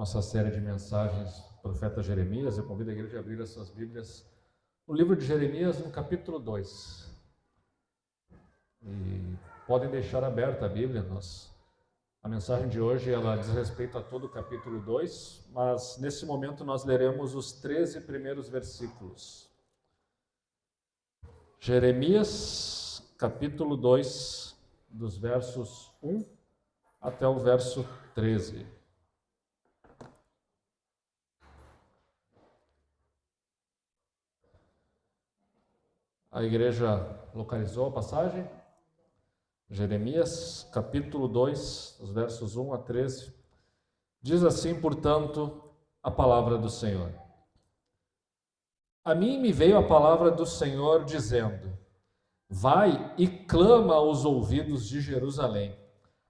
nossa série de mensagens do profeta Jeremias. Eu convido a igreja a abrir as suas Bíblias no livro de Jeremias, no capítulo 2. E podem deixar aberta a Bíblia. A mensagem de hoje ela diz respeito a todo o capítulo 2, mas nesse momento nós leremos os 13 primeiros versículos. Jeremias, capítulo 2, dos versos 1 até o verso 13. A igreja localizou a passagem? Jeremias, capítulo 2, os versos 1 a 13. Diz assim, portanto, a palavra do Senhor. A mim me veio a palavra do Senhor dizendo: vai e clama aos ouvidos de Jerusalém.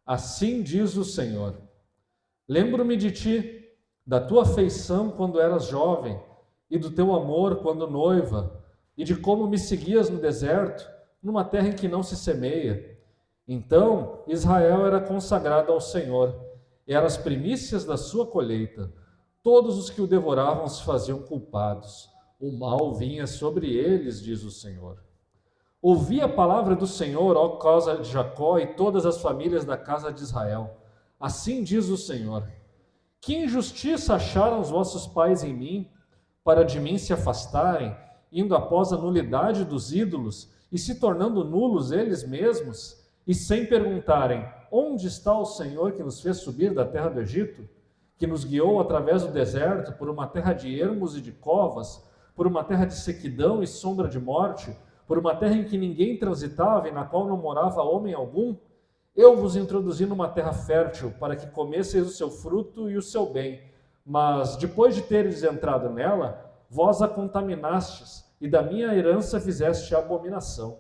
Assim diz o Senhor: lembro-me de ti, da tua afeição quando eras jovem, e do teu amor quando noiva, e de como me seguias no deserto, numa terra em que não se semeia. Então Israel era consagrado ao Senhor, e eram as primícias da sua colheita. Todos os que o devoravam se faziam culpados. O mal vinha sobre eles, diz o Senhor. Ouvi a palavra do Senhor, ó casa de Jacó, e todas as famílias da casa de Israel. Assim diz o Senhor: que injustiça acharam os vossos pais em mim, para de mim se afastarem, indo após a nulidade dos ídolos e se tornando nulos eles mesmos, e sem perguntarem: onde está o Senhor que nos fez subir da terra do Egito, que nos guiou através do deserto, por uma terra de ermos e de covas, por uma terra de sequidão e sombra de morte, por uma terra em que ninguém transitava e na qual não morava homem algum? Eu vos introduzi numa terra fértil, para que comesseis o seu fruto e o seu bem. Mas, depois de teres entrado nela, vós a contaminastes, e da minha herança fizeste abominação.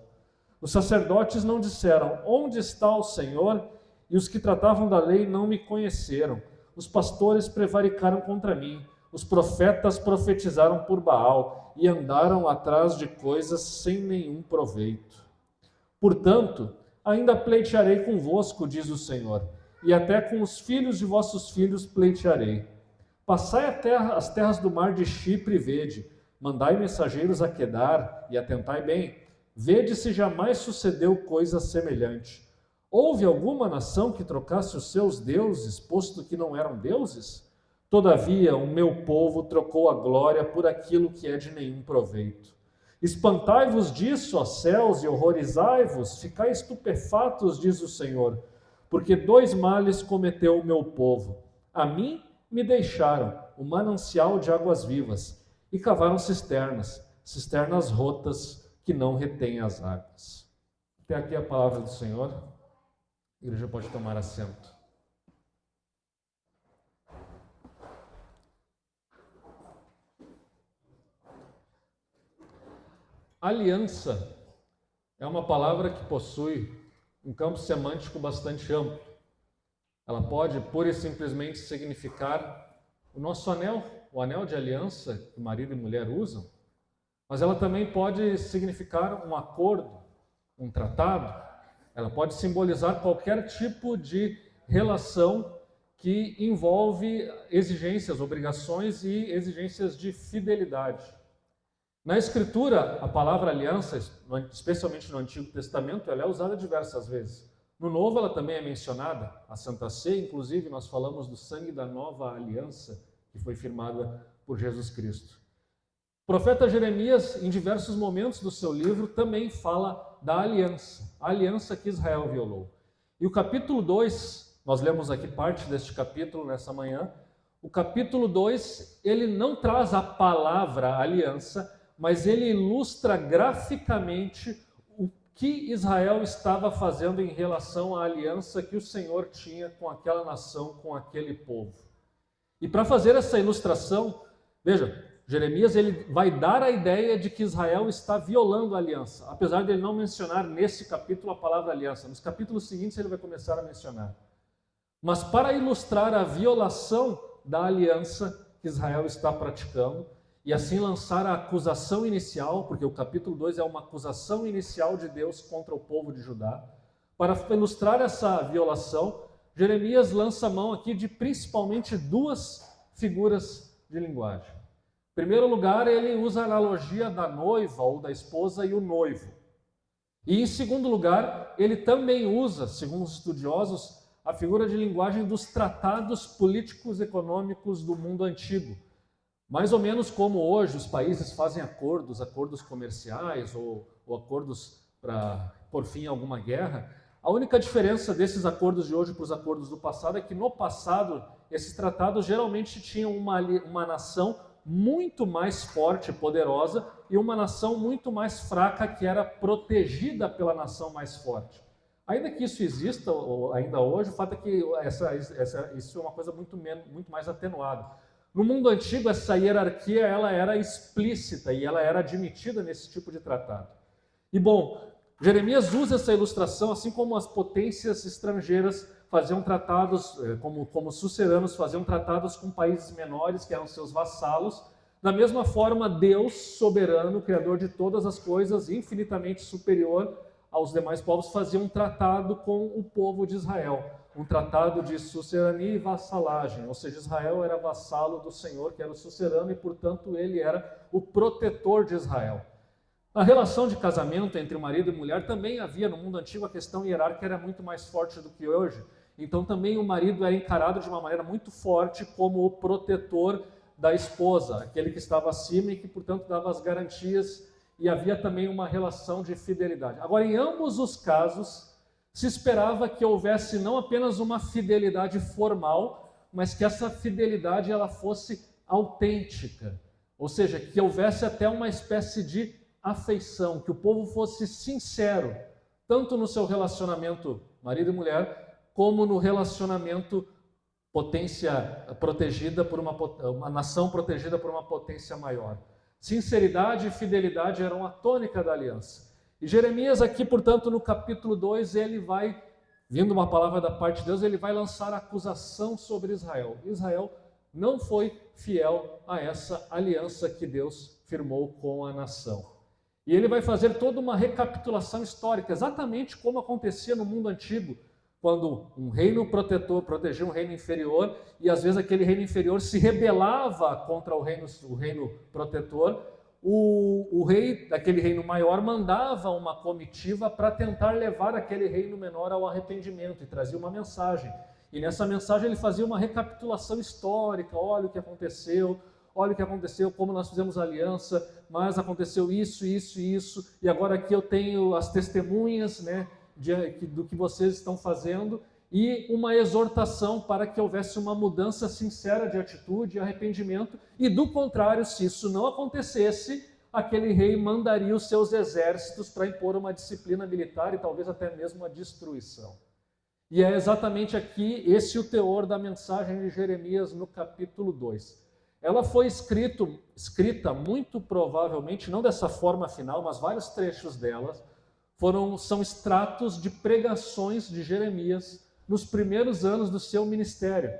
Os sacerdotes não disseram: onde está o Senhor? E os que tratavam da lei não me conheceram. Os pastores prevaricaram contra mim. Os profetas profetizaram por Baal e andaram atrás de coisas sem nenhum proveito. Portanto, ainda pleitearei convosco, diz o Senhor, e até com os filhos de vossos filhos pleitearei. Passai as terras do mar de Chipre e vede, mandai mensageiros a Quedar e atentai bem, vede se jamais sucedeu coisa semelhante. Houve alguma nação que trocasse os seus deuses, posto que não eram deuses? Todavia, o meu povo trocou a glória por aquilo que é de nenhum proveito. Espantai-vos disso, ó céus, e horrorizai-vos, ficai estupefatos, diz o Senhor, porque dois males cometeu o meu povo. A mim me deixaram o manancial de águas vivas, e cavaram cisternas rotas que não retêm as águas. Até aqui a palavra do Senhor. A igreja pode tomar assento. Aliança é uma palavra que possui um campo semântico bastante amplo. Ela pode pura e simplesmente significar o nosso anel, o anel de aliança que marido e mulher usam, mas ela também pode significar um acordo, um tratado. Ela pode simbolizar qualquer tipo de relação que envolve exigências, obrigações e exigências de fidelidade. Na Escritura, a palavra aliança, especialmente no Antigo Testamento, ela é usada diversas vezes. No Novo, ela também é mencionada. A Santa Ceia, inclusive, nós falamos do sangue da nova aliança que foi firmada por Jesus Cristo. O profeta Jeremias, em diversos momentos do seu livro, também fala da aliança, a aliança que Israel violou. E o capítulo 2, nós lemos aqui parte deste capítulo nessa manhã, o capítulo 2, ele não traz a palavra aliança, mas ele ilustra graficamente o que Israel estava fazendo em relação à aliança que o Senhor tinha com aquela nação, com aquele povo. E para fazer essa ilustração, veja, Jeremias ele vai dar a ideia de que Israel está violando a aliança, apesar de ele não mencionar nesse capítulo a palavra aliança. Nos capítulos seguintes ele vai começar a mencionar. Mas para ilustrar a violação da aliança que Israel está praticando, e assim lançar a acusação inicial, porque o capítulo 2 é uma acusação inicial de Deus contra o povo de Judá, para ilustrar essa violação, Jeremias lança mão aqui de principalmente duas figuras de linguagem. Em primeiro lugar, ele usa a analogia da noiva ou da esposa e o noivo. E em segundo lugar, ele também usa, segundo os estudiosos, a figura de linguagem dos tratados políticos e econômicos do mundo antigo. Mais ou menos como hoje os países fazem acordos comerciais ou acordos para pôr fim a alguma guerra. A única diferença desses acordos de hoje para os acordos do passado é que no passado esses tratados geralmente tinham uma nação muito mais forte e poderosa e uma nação muito mais fraca que era protegida pela nação mais forte. Ainda que isso exista ainda hoje, o fato é que isso é uma coisa muito mais atenuada. No mundo antigo, essa hierarquia ela era explícita e ela era admitida nesse tipo de tratado. E bom, Jeremias usa essa ilustração, assim como as potências estrangeiras faziam tratados, como os suceranos faziam tratados com países menores, que eram seus vassalos. Da mesma forma, Deus, soberano, criador de todas as coisas, infinitamente superior aos demais povos, fazia um tratado com o povo de Israel. Um tratado de sucerania e vassalagem, ou seja, Israel era vassalo do Senhor, que era o sucerano, e, portanto, ele era o protetor de Israel. Na relação de casamento entre marido e mulher, também havia no mundo antigo a questão hierárquica era muito mais forte do que hoje. Então, também o marido era encarado de uma maneira muito forte como o protetor da esposa, aquele que estava acima e que, portanto, dava as garantias, e havia também uma relação de fidelidade. Agora, em ambos os casos, se esperava que houvesse não apenas uma fidelidade formal, mas que essa fidelidade ela fosse autêntica. Ou seja, que houvesse até uma espécie de afeição, que o povo fosse sincero, tanto no seu relacionamento marido e mulher, como no relacionamento potência protegida por uma nação protegida por uma potência maior. Sinceridade e fidelidade eram a tônica da aliança. E Jeremias aqui, portanto, no capítulo 2, ele vai, vindo uma palavra da parte de Deus, ele vai lançar acusação sobre Israel. Israel não foi fiel a essa aliança que Deus firmou com a nação. E ele vai fazer toda uma recapitulação histórica, exatamente como acontecia no mundo antigo, quando um reino protetor protegia um reino inferior, e às vezes aquele reino inferior se rebelava contra o reino protetor. O rei daquele reino maior mandava uma comitiva para tentar levar aquele reino menor ao arrependimento e trazia uma mensagem. E nessa mensagem ele fazia uma recapitulação histórica, olha o que aconteceu, como nós fizemos aliança, mas aconteceu isso, isso e isso, e agora aqui eu tenho as testemunhas, né, do que vocês estão fazendo, e uma exortação para que houvesse uma mudança sincera de atitude e arrependimento, e do contrário, se isso não acontecesse, aquele rei mandaria os seus exércitos para impor uma disciplina militar e talvez até mesmo a destruição. E é exatamente aqui esse o teor da mensagem de Jeremias no capítulo 2. Ela foi escrita muito provavelmente, não dessa forma final, mas vários trechos delas são extratos de pregações de Jeremias nos primeiros anos do seu ministério.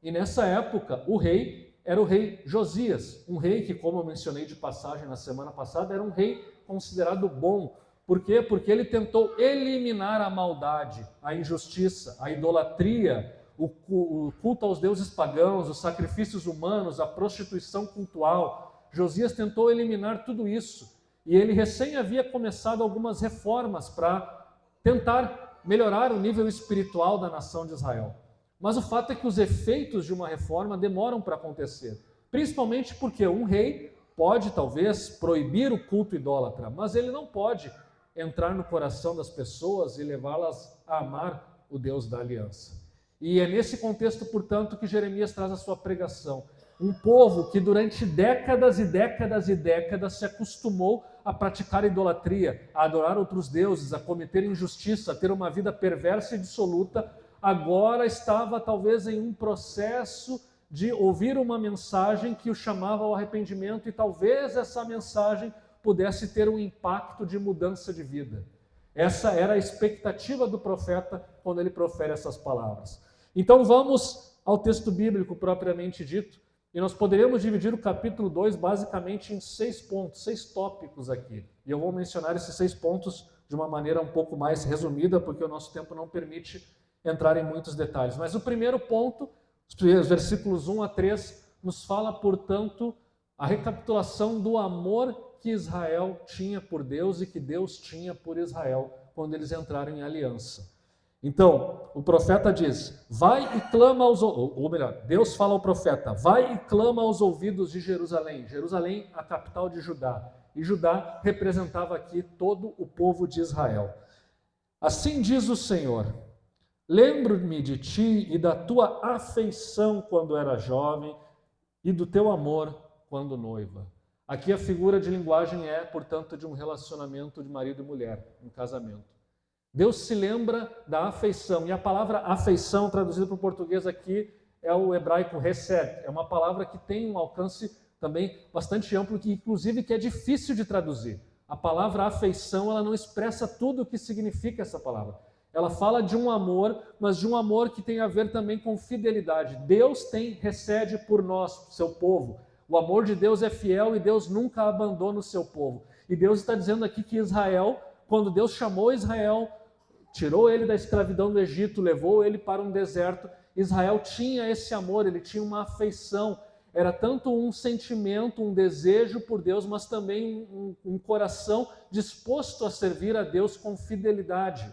E nessa época, o rei era o rei Josias, um rei que, como eu mencionei de passagem na semana passada, era um rei considerado bom. Por quê? Porque ele tentou eliminar a maldade, a injustiça, a idolatria, o culto aos deuses pagãos, os sacrifícios humanos, a prostituição cultual. Josias tentou eliminar tudo isso. E ele recém havia começado algumas reformas para tentar melhorar o nível espiritual da nação de Israel. Mas o fato é que os efeitos de uma reforma demoram para acontecer. Principalmente porque um rei pode, talvez, proibir o culto idólatra, mas ele não pode entrar no coração das pessoas e levá-las a amar o Deus da aliança. E é nesse contexto, portanto, que Jeremias traz a sua pregação. Um povo que durante décadas e décadas e décadas se acostumou a praticar idolatria, a adorar outros deuses, a cometer injustiça, a ter uma vida perversa e dissoluta, agora estava talvez em um processo de ouvir uma mensagem que o chamava ao arrependimento, e talvez essa mensagem pudesse ter um impacto de mudança de vida. Essa era a expectativa do profeta quando ele profere essas palavras. Então vamos ao texto bíblico propriamente dito, e nós poderíamos dividir o capítulo 2 basicamente em 6 pontos, 6 tópicos aqui. E eu vou mencionar esses 6 pontos de uma maneira um pouco mais resumida, porque o nosso tempo não permite entrar em muitos detalhes. Mas o primeiro ponto, os versículos 1 a 3, nos fala, portanto, a recapitulação do amor que Israel tinha por Deus e que Deus tinha por Israel quando eles entraram em aliança. Então, o profeta diz, vai e clama aos... Ou melhor, Deus fala ao profeta, vai e clama aos ouvidos de Jerusalém. Jerusalém, a capital de Judá. E Judá representava aqui todo o povo de Israel. Assim diz o Senhor, lembro-me de ti e da tua afeição quando era jovem e do teu amor quando noiva. Aqui a figura de linguagem é, portanto, de um relacionamento de marido e mulher, um casamento. Deus se lembra da afeição, e a palavra afeição, traduzida para o português aqui, é o hebraico hesed. É uma palavra que tem um alcance também bastante amplo, que inclusive que é difícil de traduzir. A palavra afeição, ela não expressa tudo o que significa essa palavra. Ela fala de um amor, mas de um amor que tem a ver também com fidelidade. Deus tem hesed por nós, seu povo. O amor de Deus é fiel e Deus nunca abandona o seu povo. E Deus está dizendo aqui que Israel, quando Deus chamou Israel, tirou ele da escravidão do Egito, levou ele para um deserto, Israel tinha esse amor, ele tinha uma afeição, era tanto um sentimento, um desejo por Deus, mas também um coração disposto a servir a Deus com fidelidade,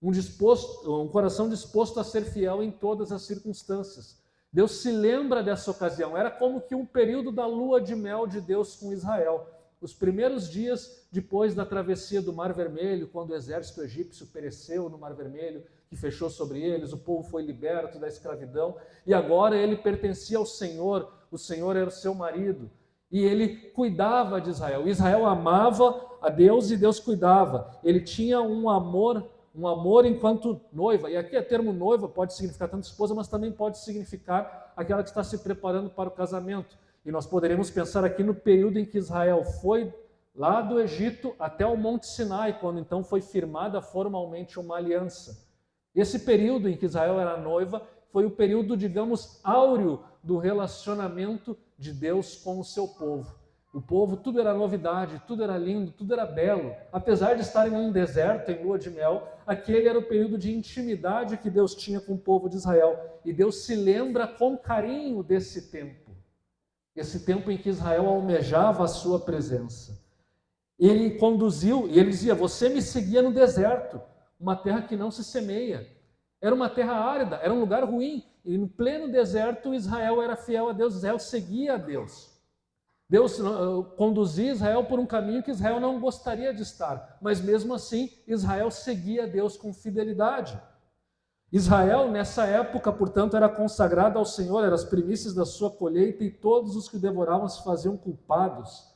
um coração disposto a ser fiel em todas as circunstâncias. Deus se lembra dessa ocasião, era como que um período da lua de mel de Deus com Israel. Os primeiros dias depois da travessia do Mar Vermelho, quando o exército egípcio pereceu no Mar Vermelho, que fechou sobre eles, o povo foi liberto da escravidão, e agora ele pertencia ao Senhor, o Senhor era o seu marido, e ele cuidava de Israel. Israel amava a Deus e Deus cuidava. Ele tinha um amor enquanto noiva, e aqui o termo noiva pode significar tanto esposa, mas também pode significar aquela que está se preparando para o casamento. E nós poderemos pensar aqui no período em que Israel foi lá do Egito até o Monte Sinai, quando então foi firmada formalmente uma aliança. Esse período em que Israel era noiva foi o período, digamos, áureo do relacionamento de Deus com o seu povo. O povo, tudo era novidade, tudo era lindo, tudo era belo. Apesar de estarem em um deserto, em lua de mel, aquele era o período de intimidade que Deus tinha com o povo de Israel. E Deus se lembra com carinho desse tempo. Esse tempo em que Israel almejava a sua presença. Ele conduziu, e ele dizia, você me seguia no deserto, uma terra que não se semeia. Era uma terra árida, era um lugar ruim. E no pleno deserto, Israel era fiel a Deus, Israel seguia a Deus. Deus conduzia Israel por um caminho que Israel não gostaria de estar, mas mesmo assim, Israel seguia a Deus com fidelidade. Israel, nessa época, portanto, era consagrado ao Senhor, eram as primícias da sua colheita, e todos os que devoravam se faziam culpados.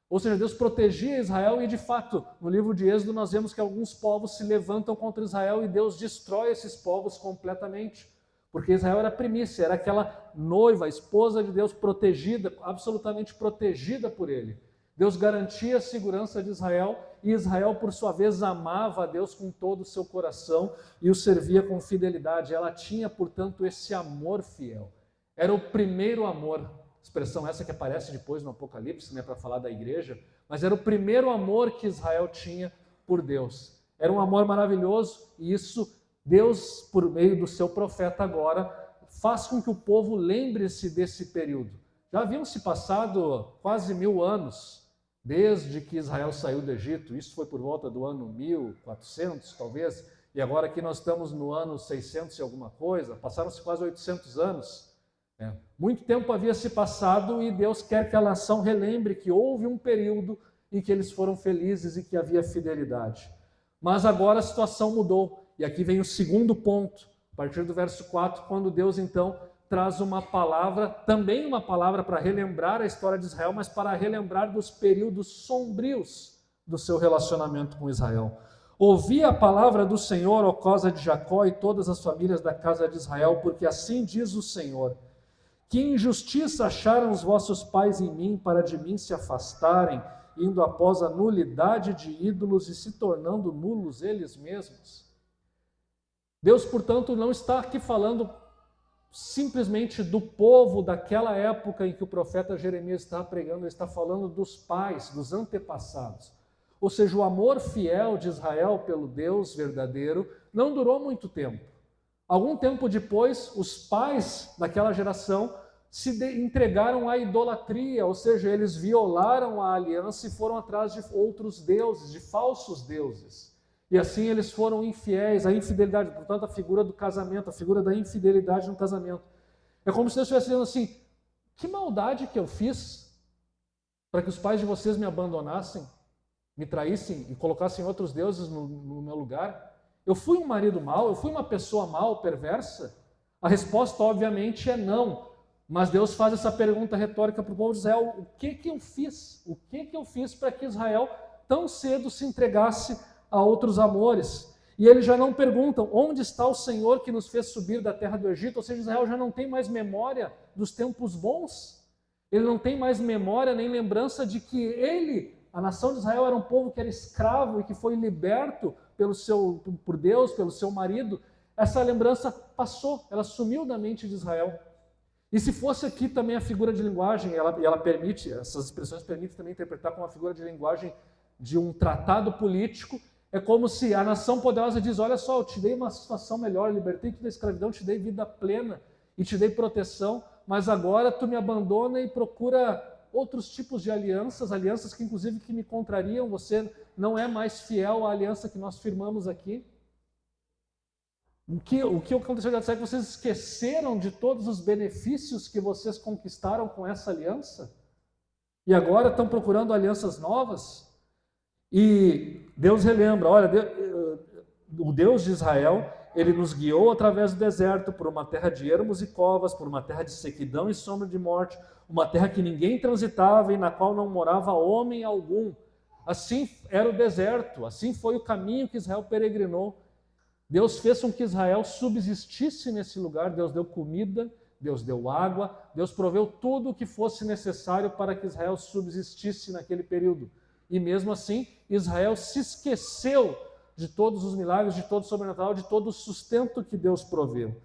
Ou seja, Deus protegia Israel e, de fato, no livro de Êxodo nós vemos que alguns povos se levantam contra Israel e Deus destrói esses povos completamente. Porque Israel era primícia, era aquela noiva, a esposa de Deus protegida, absolutamente protegida por ele. Deus garantia a segurança de Israel e Israel, por sua vez, amava a Deus com todo o seu coração e o servia com fidelidade. Ela tinha, portanto, esse amor fiel. Era o primeiro amor, expressão essa que aparece depois no Apocalipse, né, para falar da igreja, mas era o primeiro amor que Israel tinha por Deus. Era um amor maravilhoso e isso Deus, por meio do seu profeta agora, faz com que o povo lembre-se desse período. Já haviam se passado quase 1000 anos desde que Israel saiu do Egito. Isso foi por volta do ano 1400, talvez, e agora aqui nós estamos no ano 600 e alguma coisa, passaram-se quase 800 anos. Muito tempo havia se passado e Deus quer que a nação relembre que houve um período em que eles foram felizes e que havia fidelidade. Mas agora a situação mudou. E aqui vem o segundo ponto, a partir do verso 4, quando Deus então traz uma palavra, também uma palavra para relembrar a história de Israel, mas para relembrar dos períodos sombrios do seu relacionamento com Israel. Ouvi a palavra do Senhor, ó casa de Jacó, e todas as famílias da casa de Israel, porque assim diz o Senhor: que injustiça acharam os vossos pais em mim, para de mim se afastarem, indo após a nulidade de ídolos e se tornando nulos eles mesmos. Deus, portanto, não está aqui falando simplesmente do povo daquela época em que o profeta Jeremias está pregando, ele está falando dos pais, dos antepassados. Ou seja, o amor fiel de Israel pelo Deus verdadeiro não durou muito tempo. Algum tempo depois, os pais daquela geração entregaram à idolatria, ou seja, eles violaram a aliança e foram atrás de outros deuses, de falsos deuses. E assim eles foram infiéis, a infidelidade, portanto a figura do casamento, a figura da infidelidade no casamento. É como se Deus estivesse dizendo assim, que maldade que eu fiz para que os pais de vocês me abandonassem, me traíssem e colocassem outros deuses no meu lugar? Eu fui um marido mau? Eu fui uma pessoa mal, perversa? A resposta, obviamente, é não. Mas Deus faz essa pergunta retórica para o povo de Israel: o que eu fiz? O que eu fiz para que Israel tão cedo se entregasse a outros amores? E eles já não perguntam, onde está o Senhor que nos fez subir da terra do Egito? Ou seja, Israel já não tem mais memória dos tempos bons. Ele não tem mais memória nem lembrança de que ele, a nação de Israel, era um povo que era escravo e que foi liberto por Deus, pelo seu marido. Essa lembrança passou, ela sumiu da mente de Israel. E se fosse aqui também a figura de linguagem, ela permite, essas expressões permitem também interpretar como uma figura de linguagem de um tratado político, é como se a nação poderosa diz, olha só, eu te dei uma situação melhor, libertei-te da escravidão, te dei vida plena e te dei proteção, mas agora tu me abandona e procura outros tipos de alianças que inclusive que me contrariam, você não é mais fiel à aliança que nós firmamos aqui. O que aconteceu é que vocês esqueceram de todos os benefícios que vocês conquistaram com essa aliança? E agora estão procurando alianças novas? E Deus relembra, olha, o Deus de Israel, ele nos guiou através do deserto, por uma terra de ermos e covas, por uma terra de sequidão e sombra de morte, uma terra que ninguém transitava e na qual não morava homem algum. Assim era o deserto, assim foi o caminho que Israel peregrinou. Deus fez com que Israel subsistisse nesse lugar, Deus deu comida, Deus deu água, Deus proveu tudo o que fosse necessário para que Israel subsistisse naquele período. E mesmo assim, Israel se esqueceu de todos os milagres, de todo o sobrenatural, de todo o sustento que Deus proveu.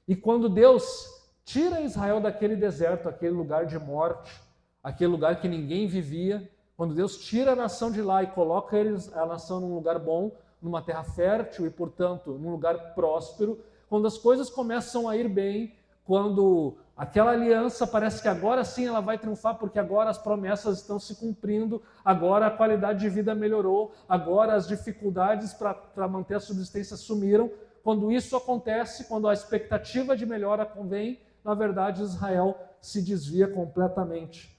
E quando Deus tira Israel daquele deserto, aquele lugar de morte, aquele lugar que ninguém vivia, quando Deus tira a nação de lá e coloca a nação num lugar bom, numa terra fértil e, portanto, num lugar próspero, quando as coisas começam a ir bem, quando aquela aliança parece que agora sim ela vai triunfar, porque agora as promessas estão se cumprindo, agora a qualidade de vida melhorou, agora as dificuldades para manter a subsistência sumiram. Quando isso acontece, quando a expectativa de melhora convém, na verdade Israel se desvia completamente.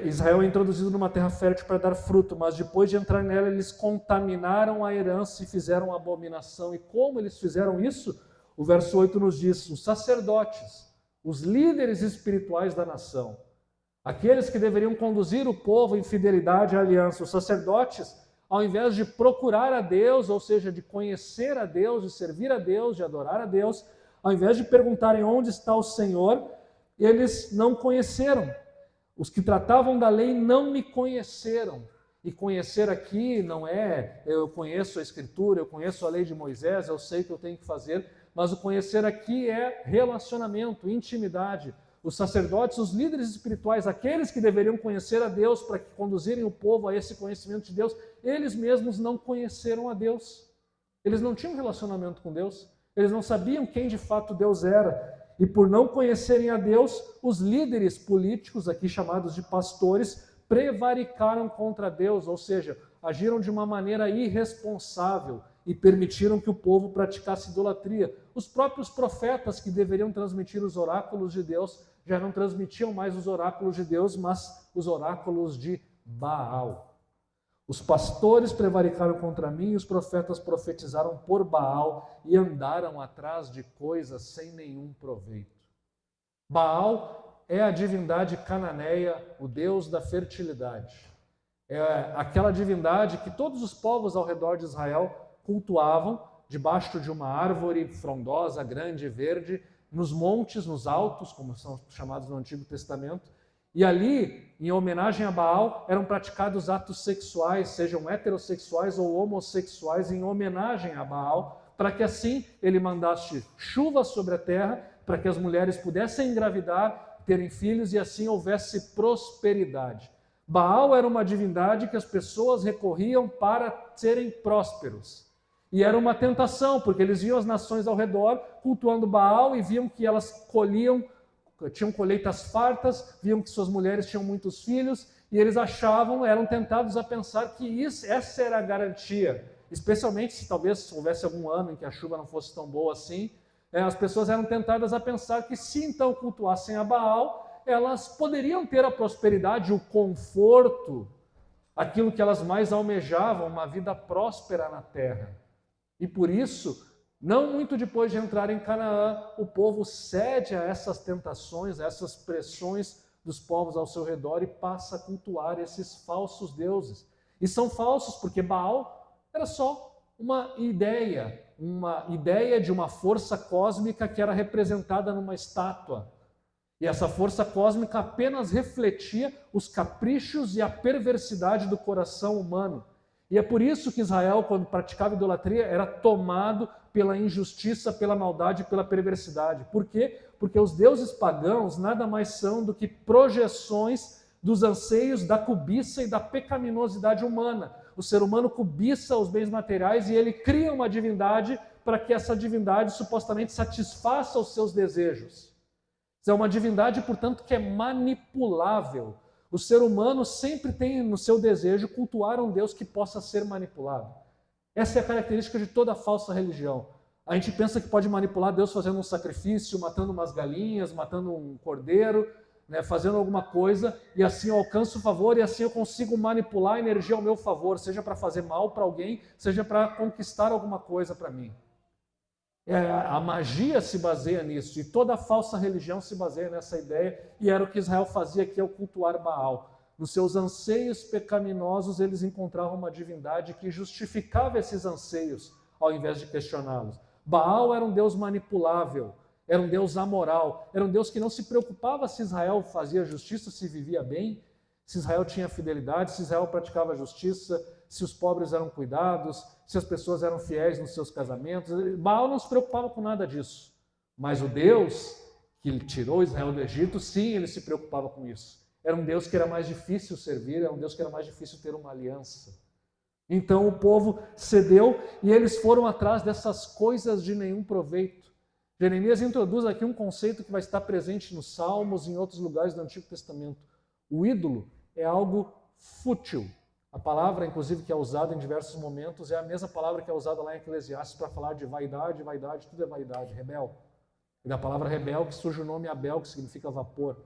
Israel é introduzido numa terra fértil para dar fruto, mas depois de entrar nela, eles contaminaram a herança e fizeram abominação. E como eles fizeram isso? O verso 8 nos diz, os sacerdotes, os líderes espirituais da nação, aqueles que deveriam conduzir o povo em fidelidade à aliança, os sacerdotes, ao invés de procurar a Deus, ou seja, de conhecer a Deus, de servir a Deus, de adorar a Deus, ao invés de perguntarem onde está o Senhor, eles não conheceram. Os que tratavam da lei não me conheceram. E conhecer aqui não é, eu conheço a Escritura, eu conheço a lei de Moisés, eu sei o que eu tenho que fazer, mas o conhecer aqui é relacionamento, intimidade. Os sacerdotes, os líderes espirituais, aqueles que deveriam conhecer a Deus para conduzirem o povo a esse conhecimento de Deus, eles mesmos não conheceram a Deus. Eles não tinham relacionamento com Deus, eles não sabiam quem de fato Deus era. E por não conhecerem a Deus, os líderes políticos, aqui chamados de pastores, prevaricaram contra Deus, ou seja, agiram de uma maneira irresponsável e permitiram que o povo praticasse idolatria. Os próprios profetas que deveriam transmitir os oráculos de Deus já não transmitiam mais os oráculos de Deus, mas os oráculos de Baal. Os pastores prevaricaram contra mim e os profetas profetizaram por Baal e andaram atrás de coisas sem nenhum proveito. Baal é a divindade cananeia, o deus da fertilidade. É aquela divindade que todos os povos ao redor de Israel cultuavam debaixo de uma árvore frondosa, grande e verde, nos montes, nos altos, como são chamados no Antigo Testamento. E ali, em homenagem a Baal, eram praticados atos sexuais, sejam heterossexuais ou homossexuais, em homenagem a Baal, para que assim ele mandasse chuva sobre a terra, para que as mulheres pudessem engravidar, terem filhos e assim houvesse prosperidade. Baal era uma divindade que as pessoas recorriam para serem prósperos. E era uma tentação, porque eles viam as nações ao redor cultuando Baal e viam que elas colhiam tinham colheitas fartas, viam que suas mulheres tinham muitos filhos, e eles achavam, eram tentados a pensar que essa era a garantia, especialmente se talvez houvesse algum ano em que a chuva não fosse tão boa assim, as pessoas eram tentadas a pensar que se então cultuassem a Baal, elas poderiam ter a prosperidade, o conforto, aquilo que elas mais almejavam, uma vida próspera na terra. E por isso, não muito depois de entrar em Canaã, o povo cede a essas tentações, a essas pressões dos povos ao seu redor e passa a cultuar esses falsos deuses. E são falsos porque Baal era só uma ideia de uma força cósmica que era representada numa estátua. E essa força cósmica apenas refletia os caprichos e a perversidade do coração humano. E é por isso que Israel, quando praticava idolatria, era tomado pela injustiça, pela maldade e pela perversidade. Por quê? Porque os deuses pagãos nada mais são do que projeções dos anseios da cobiça e da pecaminosidade humana. O ser humano cobiça os bens materiais e ele cria uma divindade para que essa divindade supostamente satisfaça os seus desejos. É uma divindade, portanto, que é manipulável. O ser humano sempre tem no seu desejo cultuar um Deus que possa ser manipulado. Essa é a característica de toda falsa religião. A gente pensa que pode manipular Deus fazendo um sacrifício, matando umas galinhas, matando um cordeiro, fazendo alguma coisa, e assim eu alcanço o favor, e assim eu consigo manipular a energia ao meu favor, seja para fazer mal para alguém, seja para conquistar alguma coisa para mim. A magia se baseia nisso, e toda falsa religião se baseia nessa ideia, e era o que Israel fazia aqui ao cultuar Baal. Nos seus anseios pecaminosos, eles encontravam uma divindade que justificava esses anseios, ao invés de questioná-los. Baal era um Deus manipulável, era um Deus amoral, era um Deus que não se preocupava se Israel fazia justiça, se vivia bem, se Israel tinha fidelidade, se Israel praticava justiça, se os pobres eram cuidados, se as pessoas eram fiéis nos seus casamentos. Baal não se preocupava com nada disso. Mas o Deus que tirou Israel do Egito, sim, ele se preocupava com isso. Era um Deus que era mais difícil servir, era um Deus que era mais difícil ter uma aliança. Então o povo cedeu e eles foram atrás dessas coisas de nenhum proveito. Jeremias introduz aqui um conceito que vai estar presente nos Salmos e em outros lugares do Antigo Testamento. O ídolo é algo fútil. A palavra, inclusive, que é usada em diversos momentos é a mesma palavra que é usada lá em Eclesiastes para falar de vaidade, tudo é vaidade, rebel. E da palavra rebel que surge o nome Abel, que significa vapor.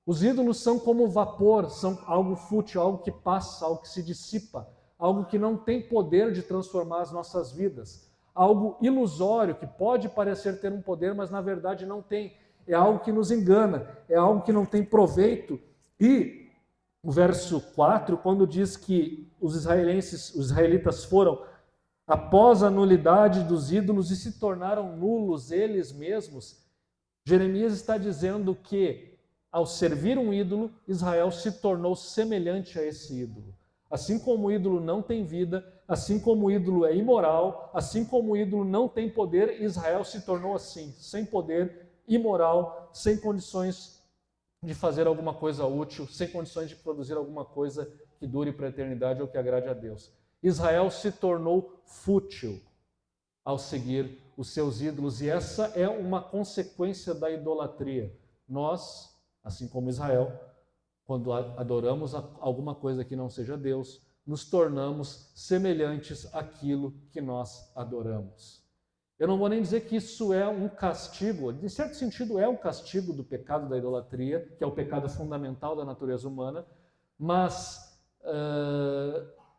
Os ídolos são como vapor, são algo fútil, algo que passa, algo que se dissipa, algo que não tem poder de transformar as nossas vidas. Algo ilusório, que pode parecer ter um poder, mas na verdade não tem. É algo que nos engana, é algo que não tem proveito. E o verso 4, quando diz que os israelitas foram após a nulidade dos ídolos e se tornaram nulos eles mesmos, Jeremias está dizendo que, ao servir um ídolo, Israel se tornou semelhante a esse ídolo. Assim como o ídolo não tem vida, assim como o ídolo é imoral, assim como o ídolo não tem poder, Israel se tornou assim, sem poder, imoral, sem condições de fazer alguma coisa útil, sem condições de produzir alguma coisa que dure para a eternidade ou que agrade a Deus. Israel se tornou fútil ao seguir os seus ídolos, e essa é uma consequência da idolatria. Nós, assim como Israel, quando adoramos alguma coisa que não seja Deus, nos tornamos semelhantes àquilo que nós adoramos. Eu não vou nem dizer que isso é um castigo, em certo sentido é um castigo do pecado da idolatria, que é o pecado fundamental da natureza humana, mas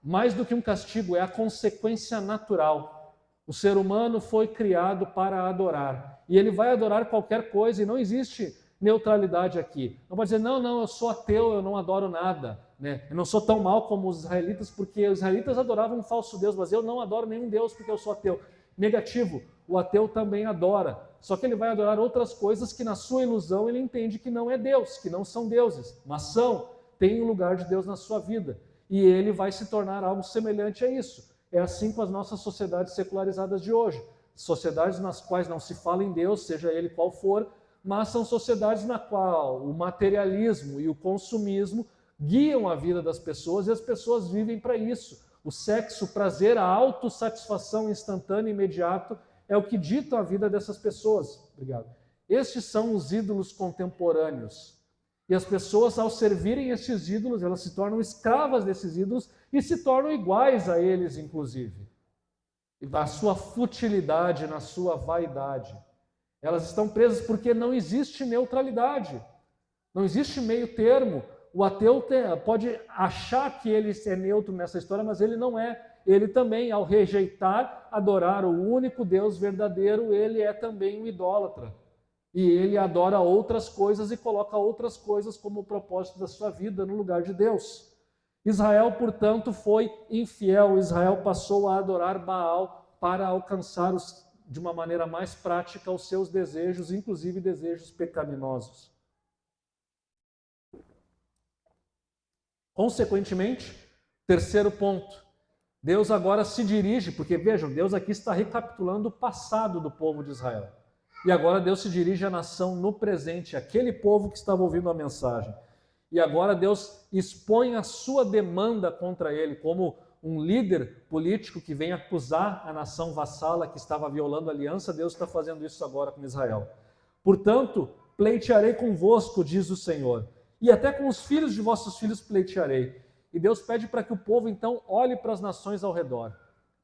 mais do que um castigo, é a consequência natural. O ser humano foi criado para adorar, e ele vai adorar qualquer coisa, e não existe neutralidade aqui. Não pode dizer, não, eu sou ateu, eu não adoro nada, eu não sou tão mal como os israelitas, porque os israelitas adoravam um falso Deus, mas eu não adoro nenhum Deus porque eu sou ateu. Negativo, o ateu também adora, só que ele vai adorar outras coisas que na sua ilusão ele entende que não é Deus, que não são deuses, mas são, tem um lugar de Deus na sua vida, e ele vai se tornar algo semelhante a isso. É assim com as nossas sociedades secularizadas de hoje, sociedades nas quais não se fala em Deus, seja ele qual for, mas são sociedades na qual o materialismo e o consumismo guiam a vida das pessoas e as pessoas vivem para isso. O sexo, o prazer, a autossatisfação instantânea e imediato é o que dita a vida dessas pessoas. Obrigado. Estes são os ídolos contemporâneos. E as pessoas, ao servirem estes ídolos, elas se tornam escravas desses ídolos e se tornam iguais a eles, inclusive. Na sua futilidade, na sua vaidade. Elas estão presas porque não existe neutralidade. Não existe meio termo. O ateu pode achar que ele é neutro nessa história, mas ele não é. Ele também, ao rejeitar, adorar o único Deus verdadeiro, ele é também um idólatra. E ele adora outras coisas e coloca outras coisas como o propósito da sua vida no lugar de Deus. Israel, portanto, foi infiel. Israel passou a adorar Baal para alcançar de uma maneira mais prática os seus desejos, inclusive desejos pecaminosos. Consequentemente, terceiro ponto, Deus agora se dirige, porque vejam, Deus aqui está recapitulando o passado do povo de Israel. E agora Deus se dirige à nação no presente, aquele povo que estava ouvindo a mensagem. E agora Deus expõe a sua demanda contra ele, como um líder político que vem acusar a nação vassala que estava violando a aliança. Deus está fazendo isso agora com Israel. Portanto, pleitearei convosco, diz o Senhor, e até com os filhos de vossos filhos pleitearei. E Deus pede para que o povo então olhe para as nações ao redor,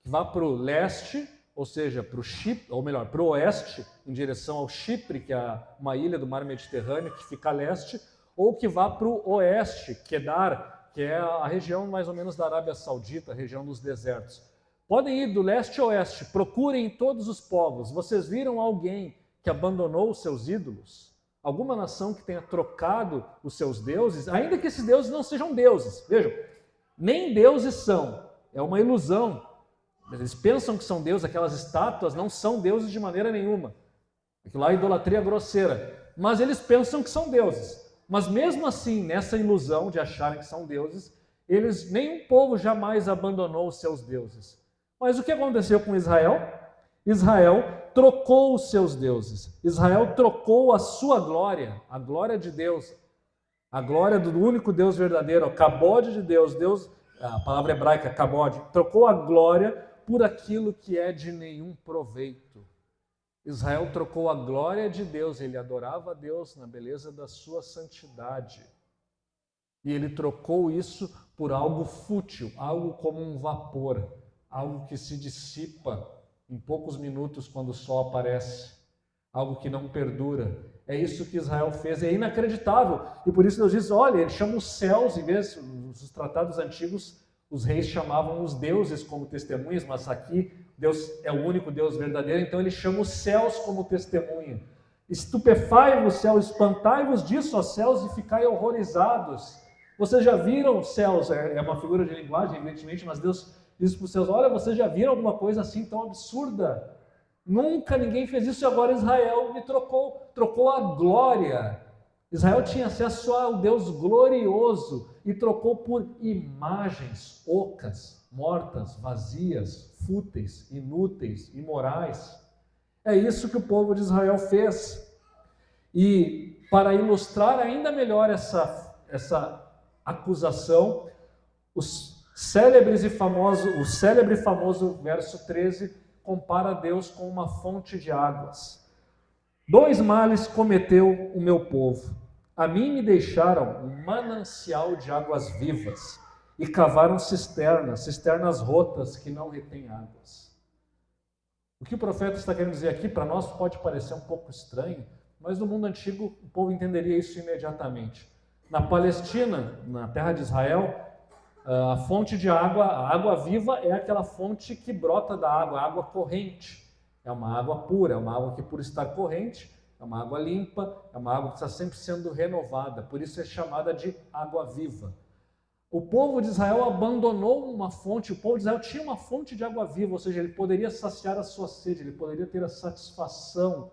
que vá para o leste, ou seja, para o Chipre, ou melhor, para o oeste, em direção ao Chipre, que é uma ilha do mar Mediterrâneo, que fica a leste, ou que vá para o oeste, Kedar, que é a região mais ou menos da Arábia Saudita, a região dos desertos. Podem ir do leste a oeste, procurem todos os povos. Vocês viram alguém que abandonou os seus ídolos? Alguma nação que tenha trocado os seus deuses, ainda que esses deuses não sejam deuses. Vejam, nem deuses são, é uma ilusão. Eles pensam que são deuses, aquelas estátuas não são deuses de maneira nenhuma. Aquilo lá é idolatria grosseira. Mas eles pensam que são deuses. Mas mesmo assim, nessa ilusão de acharem que são deuses, nenhum povo jamais abandonou os seus deuses. Mas o que aconteceu com Israel? Israel trocou os seus deuses. Israel trocou a sua glória, a glória de Deus, a glória do único Deus verdadeiro, o kabod de Deus, a palavra hebraica kabod, trocou a glória por aquilo que é de nenhum proveito. Israel trocou a glória de Deus, ele adorava a Deus na beleza da sua santidade. E ele trocou isso por algo fútil, algo como um vapor, algo que se dissipa em poucos minutos quando o sol aparece, algo que não perdura. É isso que Israel fez, é inacreditável. E por isso Deus diz, olha, ele chama os céus, em vez dos tratados antigos, os reis chamavam os deuses como testemunhas, mas aqui Deus é o único Deus verdadeiro, então ele chama os céus como testemunha. Estupefai-vos, céus, espantai-vos disso, ó céus, e ficai horrorizados. Vocês já viram os céus? É uma figura de linguagem, evidentemente, mas Deus diz para os céus, olha, vocês já viram alguma coisa assim tão absurda? Nunca ninguém fez isso e agora Israel me trocou a glória. Israel tinha acesso ao Deus glorioso e trocou por imagens ocas, mortas, vazias, fúteis, inúteis, imorais. É isso que o povo de Israel fez. E para ilustrar ainda melhor essa acusação, o célebre e famoso verso 13 compara Deus com uma fonte de águas. 2 males cometeu o meu povo. A mim me deixaram um manancial de águas vivas e cavaram cisternas rotas que não retêm águas. O que o profeta está querendo dizer aqui, para nós pode parecer um pouco estranho, mas no mundo antigo o povo entenderia isso imediatamente. Na Palestina, na terra de Israel, a fonte de água, a água viva é aquela fonte que brota da água, a água corrente. É uma água pura, é uma água que por estar corrente, é uma água limpa, é uma água que está sempre sendo renovada, por isso é chamada de água viva. O povo de Israel abandonou uma fonte, o povo de Israel tinha uma fonte de água viva, ou seja, ele poderia saciar a sua sede, ele poderia ter a satisfação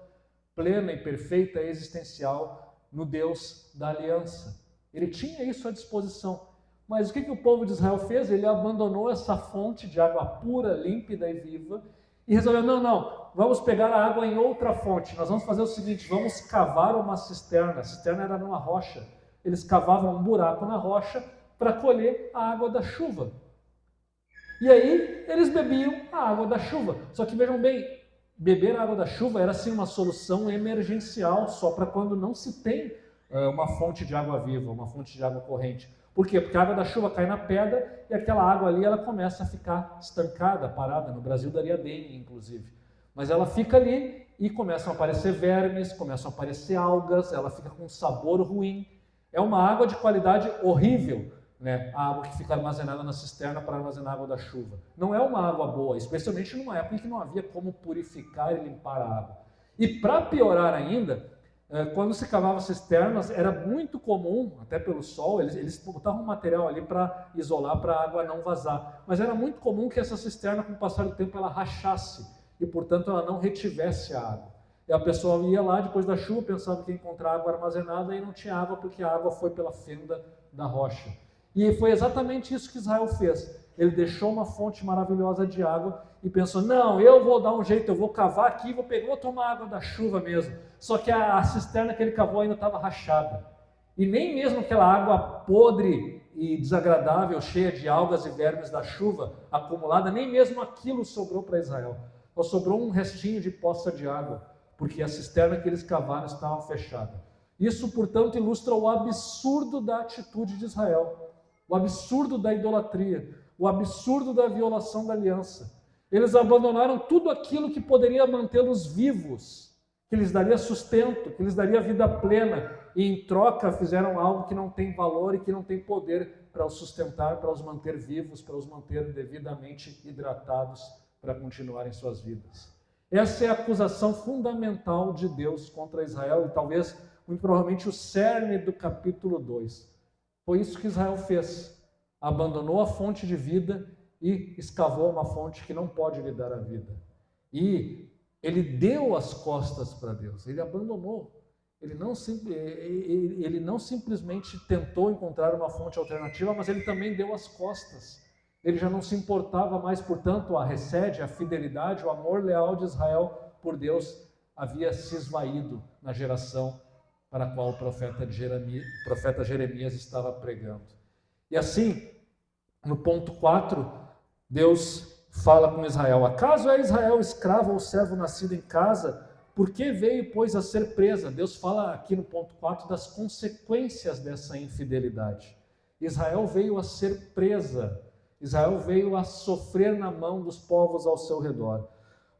plena e perfeita existencial no Deus da aliança. Ele tinha isso à disposição. Mas o que o povo de Israel fez? Ele abandonou essa fonte de água pura, límpida e viva e resolveu, não, vamos pegar a água em outra fonte. Nós vamos fazer o seguinte, vamos cavar uma cisterna. A cisterna era numa rocha. Eles cavavam um buraco na rocha para colher a água da chuva. E aí eles bebiam a água da chuva. Só que vejam bem, beber a água da chuva era sim uma solução emergencial, só para quando não se tem uma fonte de água viva, uma fonte de água corrente. Por quê? Porque a água da chuva cai na pedra e aquela água ali ela começa a ficar estancada, parada. No Brasil daria dengue, inclusive. Mas ela fica ali e começam a aparecer vermes, começam a aparecer algas, ela fica com um sabor ruim. É uma água de qualidade horrível, né? A água que fica armazenada na cisterna para armazenar a água da chuva. Não é uma água boa, especialmente numa época em que não havia como purificar e limpar a água. E para piorar ainda, quando se cavava cisternas, era muito comum, até pelo sol, eles botavam um material ali para isolar, para a água não vazar. Mas era muito comum que essa cisterna, com o passar do tempo, ela rachasse e, portanto, ela não retivesse a água. E a pessoa ia lá depois da chuva, pensava que ia encontrar água armazenada e não tinha água porque a água foi pela fenda da rocha. E foi exatamente isso que Israel fez. Ele deixou uma fonte maravilhosa de água e pensou, não, eu vou dar um jeito, eu vou cavar aqui, vou tomar água da chuva mesmo. Só que a cisterna que ele cavou ainda estava rachada. E nem mesmo aquela água podre e desagradável, cheia de algas e vermes da chuva acumulada, nem mesmo aquilo sobrou para Israel. Só sobrou um restinho de poça de água, porque a cisterna que eles cavaram estava fechada. Isso, portanto, ilustra o absurdo da atitude de Israel, o absurdo da idolatria, o absurdo da violação da aliança. Eles abandonaram tudo aquilo que poderia mantê-los vivos, que lhes daria sustento, que lhes daria vida plena, e em troca fizeram algo que não tem valor e que não tem poder para os sustentar, para os manter vivos, para os manter devidamente hidratados para continuarem suas vidas. Essa é a acusação fundamental de Deus contra Israel e talvez, muito provavelmente, o cerne do capítulo 2. Foi isso que Israel fez. Abandonou a fonte de vida e escavou uma fonte que não pode lhe dar a vida. E ele deu as costas para Deus, ele abandonou. Ele não simplesmente tentou encontrar uma fonte alternativa, mas ele também deu as costas. Ele já não se importava mais, portanto, a recede, a fidelidade, o amor leal de Israel por Deus havia se esvaído na geração para a qual o profeta Jeremias estava pregando. E assim, no ponto 4, Deus fala com Israel: acaso é Israel escravo ou servo nascido em casa? Por que veio, pois, a ser presa? Deus fala aqui no ponto 4 das consequências dessa infidelidade. Israel veio a ser presa, Israel veio a sofrer na mão dos povos ao seu redor.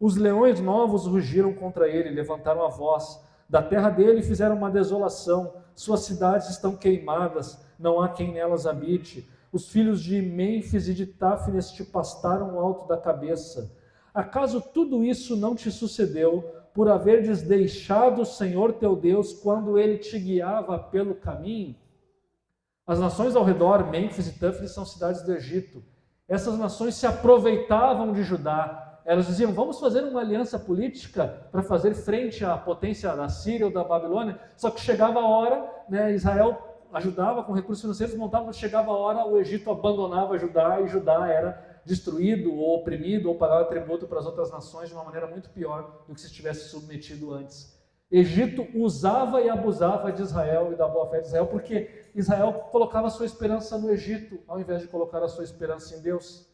Os leões novos rugiram contra ele, levantaram a voz. Da terra dele fizeram uma desolação, suas cidades estão queimadas, não há quem nelas habite. Os filhos de Mênfis e de Táfnis te pastaram o alto da cabeça. Acaso tudo isso não te sucedeu por haverdes deixado o Senhor teu Deus quando ele te guiava pelo caminho? As nações ao redor, Mênfis e Táfnis, são cidades do Egito. Essas nações se aproveitavam de Judá. Elas diziam, vamos fazer uma aliança política para fazer frente à potência da Síria ou da Babilônia. Só que chegava a hora, Israel ajudava com recursos financeiros, chegava a hora, o Egito abandonava Judá e Judá era destruído ou oprimido ou pagava tributo para as outras nações de uma maneira muito pior do que se estivesse submetido antes. Egito usava e abusava de Israel e da boa fé de Israel, porque Israel colocava a sua esperança no Egito, ao invés de colocar a sua esperança em Deus.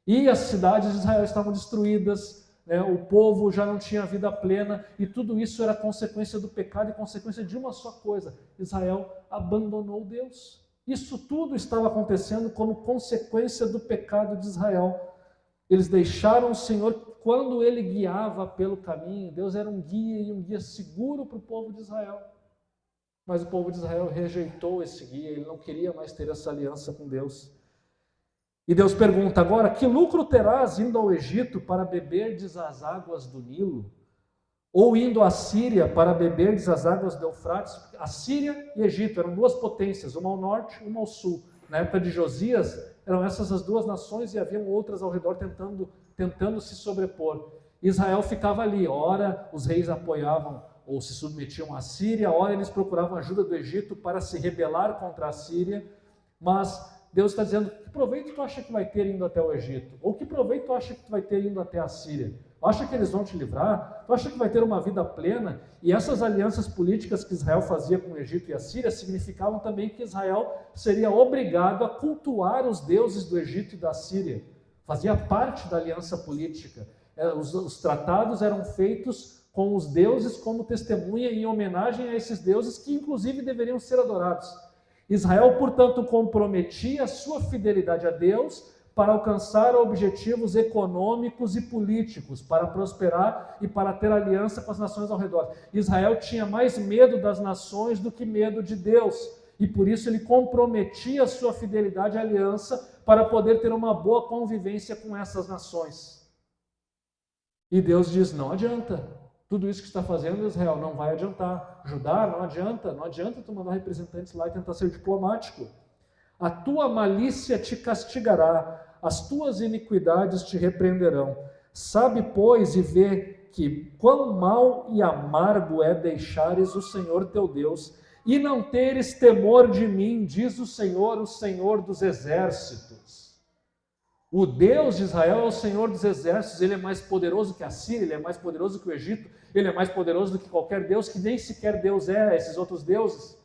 E as cidades de Israel estavam destruídas, o povo já não tinha vida plena, e tudo isso era consequência do pecado e consequência de uma só coisa: Israel abandonou Deus. Isso tudo estava acontecendo como consequência do pecado de Israel. Eles deixaram o Senhor quando ele guiava pelo caminho. Deus era um guia e um guia seguro para o povo de Israel. Mas o povo de Israel rejeitou esse guia, ele não queria mais ter essa aliança com Deus. E Deus pergunta agora: que lucro terás indo ao Egito para beberdes as águas do Nilo? Ou indo à Síria para beberdes as águas do Eufrates? A Síria e Egito eram duas potências, uma ao norte, uma ao sul. Na época de Josias, eram essas as duas nações e haviam outras ao redor tentando se sobrepor. Israel ficava ali, ora os reis apoiavam ou se submetiam à Síria, ora eles procuravam ajuda do Egito para se rebelar contra a Síria, mas Deus está dizendo: que proveito tu acha que vai ter indo até o Egito? Ou que proveito tu acha que tu vai ter indo até a Síria? Tu acha que eles vão te livrar? Tu acha que vai ter uma vida plena? E essas alianças políticas que Israel fazia com o Egito e a Síria significavam também que Israel seria obrigado a cultuar os deuses do Egito e da Síria. Fazia parte da aliança política. Os tratados eram feitos com os deuses como testemunha em homenagem a esses deuses que inclusive deveriam ser adorados. Israel, portanto, comprometia a sua fidelidade a Deus para alcançar objetivos econômicos e políticos, para prosperar e para ter aliança com as nações ao redor. Israel tinha mais medo das nações do que medo de Deus, e por isso ele comprometia a sua fidelidade à aliança para poder ter uma boa convivência com essas nações. E Deus diz, não adianta, tudo isso que está fazendo Israel não vai adiantar. Judá, não adianta tu mandar representantes lá e tentar ser diplomático. A tua malícia te castigará, as tuas iniquidades te repreenderão. Sabe, pois, e vê que quão mau e amargo é deixares o Senhor teu Deus, e não teres temor de mim, diz o Senhor dos exércitos. O Deus de Israel é o Senhor dos exércitos, ele é mais poderoso que a Síria, ele é mais poderoso que o Egito, ele é mais poderoso do que qualquer Deus, que nem sequer Deus é, esses outros deuses.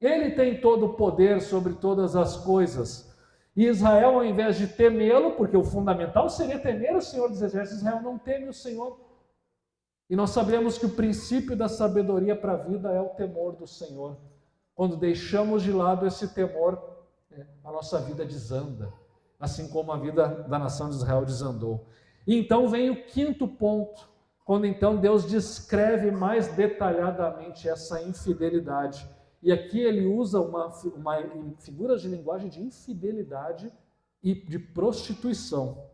Ele tem todo o poder sobre todas as coisas. E Israel, ao invés de temê-lo, porque o fundamental seria temer o Senhor dos Exércitos, Israel não teme o Senhor. E nós sabemos que o princípio da sabedoria para a vida é o temor do Senhor. Quando deixamos de lado esse temor, a nossa vida desanda, assim como a vida da nação de Israel desandou. E então vem o quinto ponto, quando então Deus descreve mais detalhadamente essa infidelidade. E aqui ele usa uma figura de linguagem de infidelidade e de prostituição.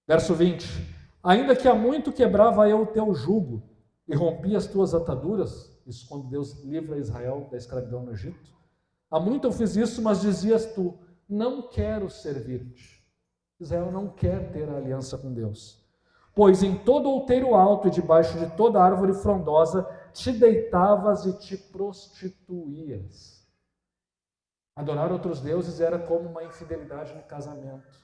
Verso 20. Ainda que há muito quebrava eu o teu jugo e rompi as tuas ataduras, isso quando Deus livra Israel da escravidão no Egito. Há muito eu fiz isso, mas dizias tu, não quero servir-te. Israel não quer ter a aliança com Deus. Pois em todo outeiro alto e debaixo de toda árvore frondosa te deitavas e te prostituías. Adorar outros deuses era como uma infidelidade no casamento.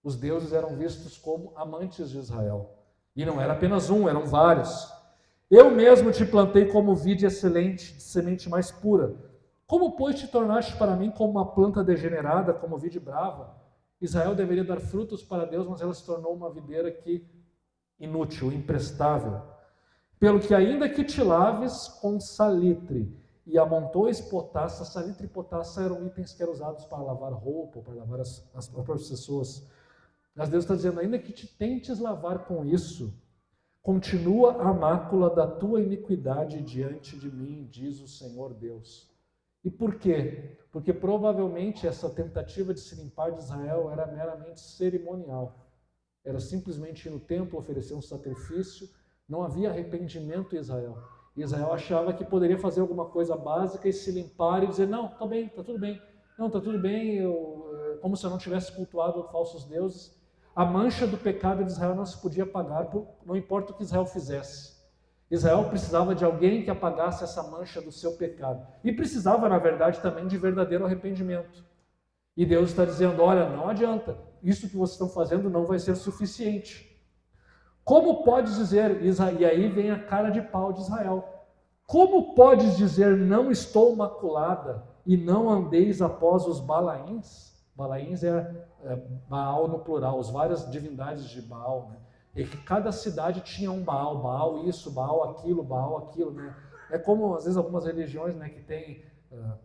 Os deuses eram vistos como amantes de Israel. E não era apenas um, eram vários. Eu mesmo te plantei como vide excelente, de semente mais pura. Como, pois, te tornaste para mim como uma planta degenerada, como vide brava? Israel deveria dar frutos para Deus, mas ela se tornou uma videira que inútil, imprestável. Pelo que ainda que te laves com salitre e amontoes potassa, salitre e potassa eram itens que eram usados para lavar roupa, para lavar as próprias pessoas. Mas Deus está dizendo, ainda que te tentes lavar com isso, continua a mácula da tua iniquidade diante de mim, diz o Senhor Deus. E por quê? Porque provavelmente essa tentativa de se limpar de Israel era meramente cerimonial. Era simplesmente ir no templo, oferecer um sacrifício. Não havia arrependimento em Israel. Israel achava que poderia fazer alguma coisa básica e se limpar e dizer, não, está bem, está tudo bem. Não, está tudo bem, como se eu não tivesse cultuado falsos deuses. A mancha do pecado de Israel não se podia apagar, não importa o que Israel fizesse. Israel precisava de alguém que apagasse essa mancha do seu pecado. E precisava, na verdade, também de verdadeiro arrependimento. E Deus está dizendo, olha, não adianta, isso que vocês estão fazendo não vai ser suficiente. Como podes dizer, e aí vem a cara de pau de Israel, como podes dizer, não estou maculada e não andeis após os Balaíns? Balaíns é Baal no plural, as várias divindades de Baal, né? E que cada cidade tinha um Baal, Baal isso, Baal aquilo, né? É como, às vezes, algumas religiões, né, que tem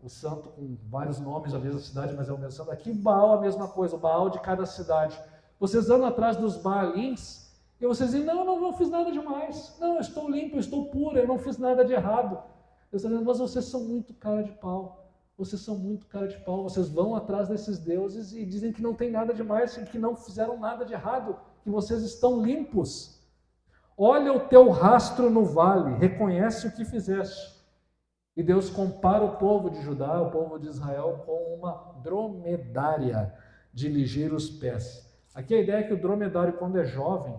o santo com vários nomes, a mesma cidade, mas é o mesmo santo. Aqui, Baal a mesma coisa, o Baal de cada cidade. Vocês andam atrás dos Baalins, e vocês dizem, não fiz nada demais. Não, eu estou limpo, eu estou puro, eu não fiz nada de errado. Eu estou dizendo, mas vocês são muito cara de pau. Vocês são muito cara de pau. Vocês vão atrás desses deuses e dizem que não tem nada demais, que não fizeram nada de errado, que vocês estão limpos. Olha o teu rastro no vale, reconhece o que fizeste. E Deus compara o povo de Judá, o povo de Israel, com uma dromedária de ligeiros pés. Aqui a ideia é que o dromedário, quando é jovem,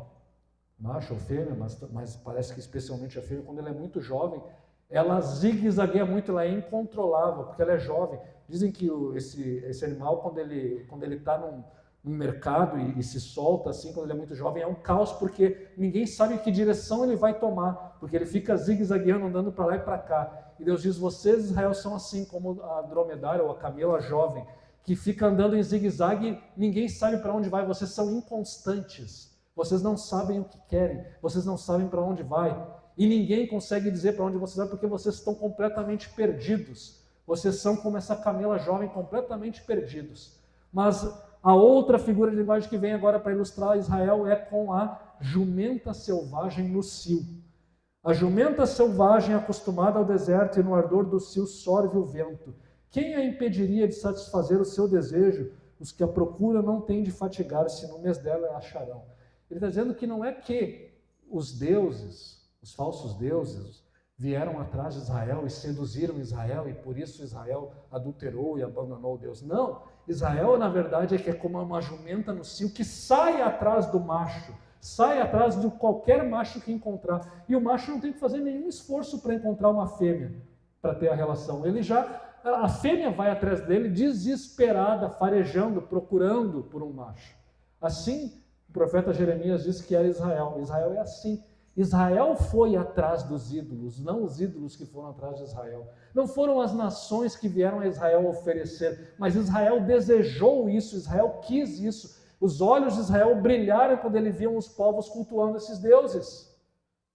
macho ou fêmea, mas parece que especialmente a fêmea, quando ela é muito jovem, ela zigue-zagueia muito, ela é incontrolável, porque ela é jovem. Dizem que esse animal, quando ele está num mercado e se solta assim, quando ele é muito jovem, é um caos, porque ninguém sabe que direção ele vai tomar, porque ele fica zigue-zagueando, andando para lá e para cá. E Deus diz, vocês, Israel, são assim como a dromedária ou a camela jovem, que fica andando em zigue-zague e ninguém sabe para onde vai, vocês são inconstantes. vocês não sabem o que querem, vocês não sabem para onde vai, e ninguém consegue dizer para onde vocês vão, porque vocês estão completamente perdidos. Vocês são como essa camela jovem, completamente perdidos. Mas a outra figura de linguagem que vem agora para ilustrar Israel é com a jumenta selvagem no cio. A jumenta selvagem, acostumada ao deserto e no ardor do cio, sorve o vento. Quem a impediria de satisfazer o seu desejo? Os que a procuram não têm de fatigar-se, no mês dela a acharão. Ele está dizendo que não é que os deuses, os falsos deuses, vieram atrás de Israel e seduziram Israel e por isso Israel adulterou e abandonou Deus. Não, Israel na verdade é que é como uma jumenta no cio que sai atrás do macho, sai atrás de qualquer macho que encontrar. E o macho não tem que fazer nenhum esforço para encontrar uma fêmea, para ter a relação. A fêmea vai atrás dele desesperada, farejando, procurando por um macho. Assim, o profeta Jeremias diz que era Israel. Israel é assim. Israel foi atrás dos ídolos, não os ídolos que foram atrás de Israel. Não foram as nações que vieram a Israel oferecer, mas Israel desejou isso, Israel quis isso. Os olhos de Israel brilharam quando ele viu os povos cultuando esses deuses.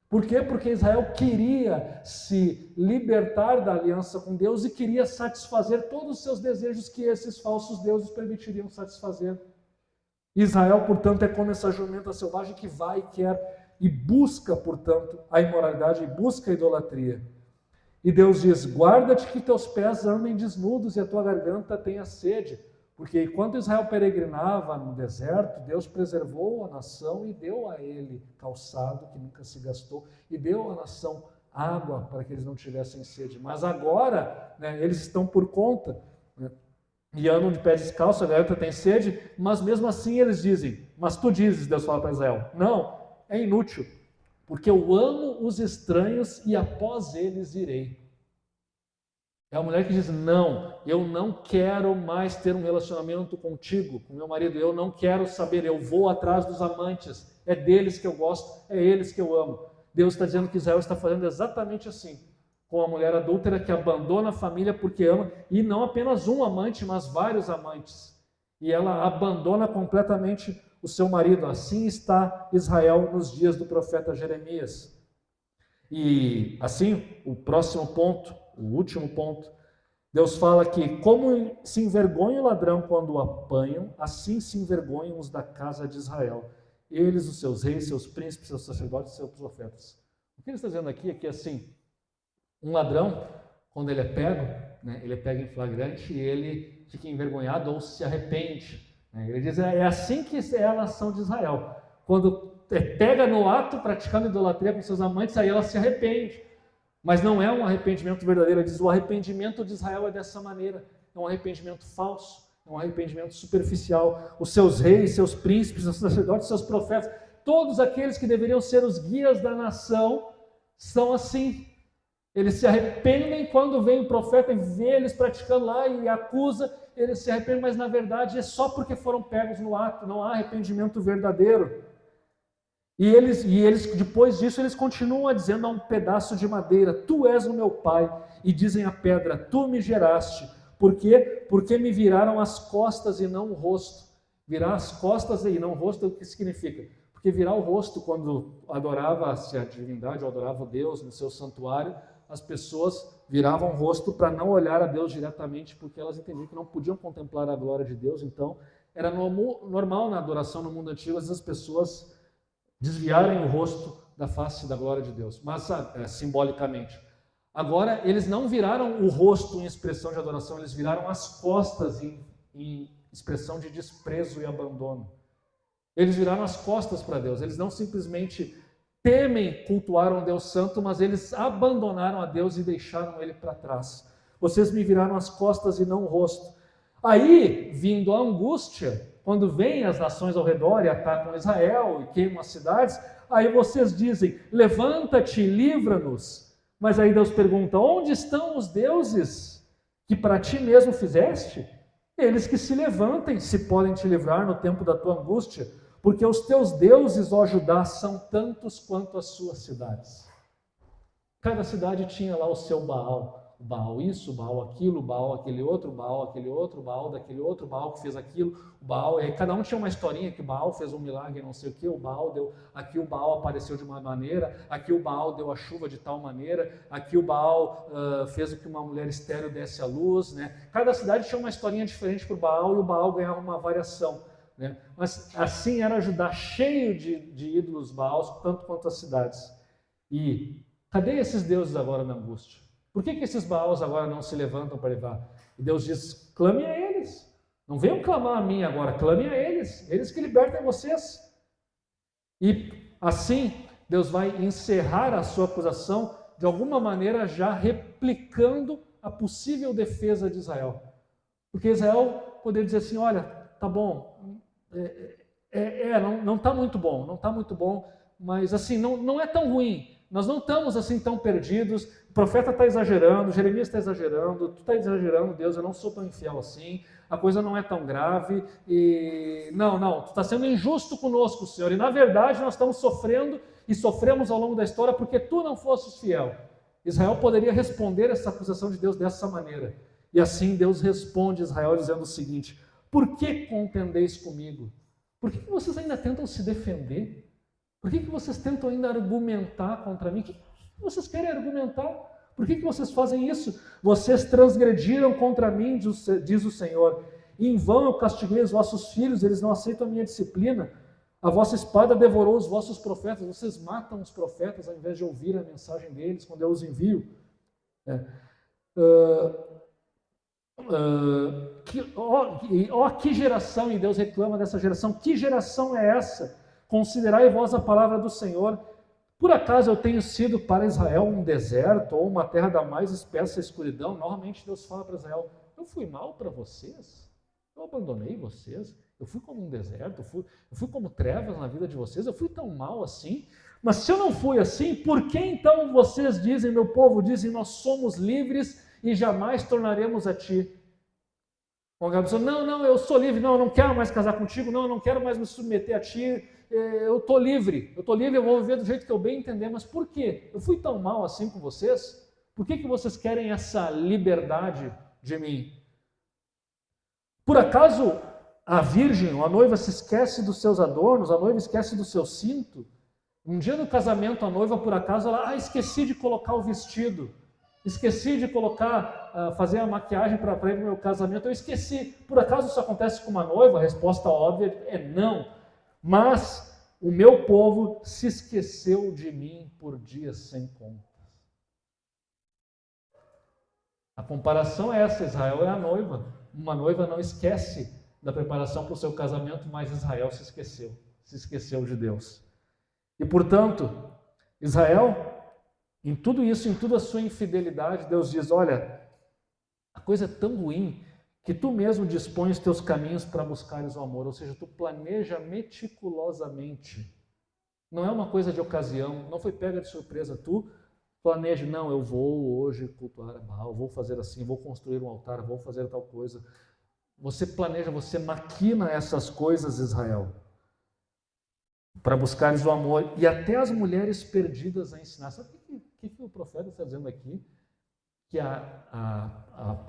Por quê? Porque Israel queria se libertar da aliança com Deus e queria satisfazer todos os seus desejos que esses falsos deuses permitiriam satisfazer. Israel, portanto, é como essa jumenta selvagem que vai e quer e busca, portanto, a imoralidade e busca a idolatria. E Deus diz, guarda-te que teus pés andem desnudos e a tua garganta tenha sede. Porque enquanto Israel peregrinava no deserto, Deus preservou a nação e deu a ele calçado que nunca se gastou, e deu à nação água para que eles não tivessem sede. Mas agora, eles estão por conta, e andam de pé descalço, a garganta tem sede, mas mesmo assim eles dizem, mas tu dizes, Deus fala para Israel, não, é inútil, porque eu amo os estranhos e após eles irei. É a mulher que diz, não, eu não quero mais ter um relacionamento contigo, com meu marido, eu não quero saber, eu vou atrás dos amantes, é deles que eu gosto, é eles que eu amo. Deus está dizendo que Israel está fazendo exatamente assim, com a mulher adúltera que abandona a família porque ama, e não apenas um amante, mas vários amantes. E ela abandona completamente o seu marido. Assim está Israel nos dias do profeta Jeremias. E assim, o próximo ponto, o último ponto, Deus fala que como se envergonha o ladrão quando o apanham, assim se envergonham os da casa de Israel. Eles, os seus reis, seus príncipes, seus sacerdotes, seus profetas. O que ele está dizendo aqui é que assim, um ladrão, quando ele é pego, ele é pego em flagrante e ele fica envergonhado ou se arrepende. Ele diz, é assim que é a nação de Israel. Quando pega no ato, praticando idolatria com seus amantes, aí ela se arrepende. Mas não é um arrependimento verdadeiro. Ele diz, o arrependimento de Israel é dessa maneira. É um arrependimento falso, é um arrependimento superficial. Os seus reis, seus príncipes, seus sacerdotes, seus profetas, todos aqueles que deveriam ser os guias da nação, são assim. Eles se arrependem quando vem o profeta e vê eles praticando lá e acusa, eles se arrependem, mas na verdade é só porque foram pegos no ato, não há arrependimento verdadeiro. E eles depois disso, eles continuam a dizendo a um pedaço de madeira, tu és o meu pai, e dizem à pedra, tu me geraste. Por quê? Porque me viraram as costas e não o rosto. Virar as costas e não o rosto, o que significa? Porque virar o rosto, quando adorava-se a divindade, ou adorava o Deus no seu santuário, as pessoas viravam o rosto para não olhar a Deus diretamente, porque elas entendiam que não podiam contemplar a glória de Deus. Então, era normal na adoração no mundo antigo as pessoas desviarem o rosto da face da glória de Deus, mas simbolicamente. Agora, eles não viraram o rosto em expressão de adoração, eles viraram as costas em expressão de desprezo e abandono. Eles viraram as costas para Deus, eles não simplesmente temem cultuar um Deus santo, mas eles abandonaram a Deus e deixaram ele para trás. Vocês me viraram as costas e não o rosto. Aí, vindo a angústia, quando vêm as nações ao redor e atacam Israel e queimam as cidades, aí vocês dizem, levanta-te, livra-nos. Mas aí Deus pergunta, onde estão os deuses que para ti mesmo fizeste? Eles que se levantem, se podem te livrar no tempo da tua angústia, porque os teus deuses, ó Judá, são tantos quanto as suas cidades. Cada cidade tinha lá o seu Baal, O Baal isso, o Baal aquilo, o Baal aquele outro, o Baal aquele outro, o Baal daquele outro, o Baal que fez aquilo, o Baal... E cada um tinha uma historinha que o Baal fez um milagre, não sei o que, o Baal deu... Aqui o Baal apareceu de uma maneira, aqui o Baal deu a chuva de tal maneira, aqui o Baal fez com que uma mulher estéril desse à luz, né? Cada cidade tinha uma historinha diferente para o Baal e o Baal ganhava uma variação, né? Mas assim era Judá, cheio de ídolos Baals, tanto quanto as cidades. E cadê esses deuses agora na angústia? Por que esses Baals agora não se levantam para levar? E Deus diz, clame a eles. Não venham clamar a mim agora, clame a eles. Eles que libertem vocês. E assim, Deus vai encerrar a sua acusação, de alguma maneira já replicando a possível defesa de Israel. Porque Israel poderia dizer assim, olha, tá bom, não está muito bom, não está muito bom, mas assim, não é tão ruim. Nós não estamos assim tão perdidos, o profeta está exagerando, Jeremias está exagerando, tu está exagerando, Deus, eu não sou tão infiel assim, a coisa não é tão grave, e não, tu está sendo injusto conosco, Senhor, e na verdade nós estamos sofrendo e sofremos ao longo da história porque tu não fosses fiel. Israel poderia responder essa acusação de Deus dessa maneira, e assim Deus responde a Israel dizendo o seguinte, por que contendeis comigo? Por que vocês ainda tentam se defender? Por que vocês tentam ainda argumentar contra mim? O que vocês querem argumentar? Por que vocês fazem isso? Vocês transgrediram contra mim, diz o Senhor. Em vão eu castiguei os vossos filhos, eles não aceitam a minha disciplina. A vossa espada devorou os vossos profetas. Vocês matam os profetas ao invés de ouvir a mensagem deles quando eu os envio. Que geração, e Deus reclama dessa geração, que geração é essa? Considerai vós a palavra do Senhor. Por acaso eu tenho sido para Israel um deserto ou uma terra da mais espessa escuridão? Novamente Deus fala para Israel, eu fui mal para vocês? Eu abandonei vocês? Eu fui como um deserto? Eu fui como trevas na vida de vocês? Eu fui tão mal assim? Mas se eu não fui assim, por que então vocês dizem, meu povo, dizem, nós somos livres e jamais tornaremos a ti? Alguém pessoa, não, eu sou livre, não, eu não quero mais casar contigo, não, eu não quero mais me submeter a ti, eu estou livre, eu vou viver do jeito que eu bem entender, mas por quê? Eu fui tão mal assim com vocês? Por que vocês querem essa liberdade de mim? Por acaso a virgem, a noiva se esquece dos seus adornos, a noiva esquece do seu cinto? Um dia no casamento, a noiva, por acaso, ela, esqueci de colocar o vestido, esqueci de fazer a maquiagem para ir para o meu casamento, eu esqueci. Por acaso isso acontece com uma noiva? A resposta óbvia é não. Mas o meu povo se esqueceu de mim por dias sem conta. A comparação é essa, Israel é a noiva. Uma noiva não esquece da preparação para o seu casamento, mas Israel se esqueceu de Deus. E portanto, Israel, em tudo isso, em toda a sua infidelidade, Deus diz, olha, a coisa é tão ruim que tu mesmo dispões os teus caminhos para buscares o amor, ou seja, tu planeja meticulosamente. Não é uma coisa de ocasião, não foi pega de surpresa, tu planeja, não, eu vou hoje cultuar a Baal, vou fazer assim, vou construir um altar, vou fazer tal coisa. Você planeja, você maquina essas coisas, Israel, para buscares o amor, e até as mulheres perdidas a ensinar. Sabe o que o profeta está dizendo aqui? Que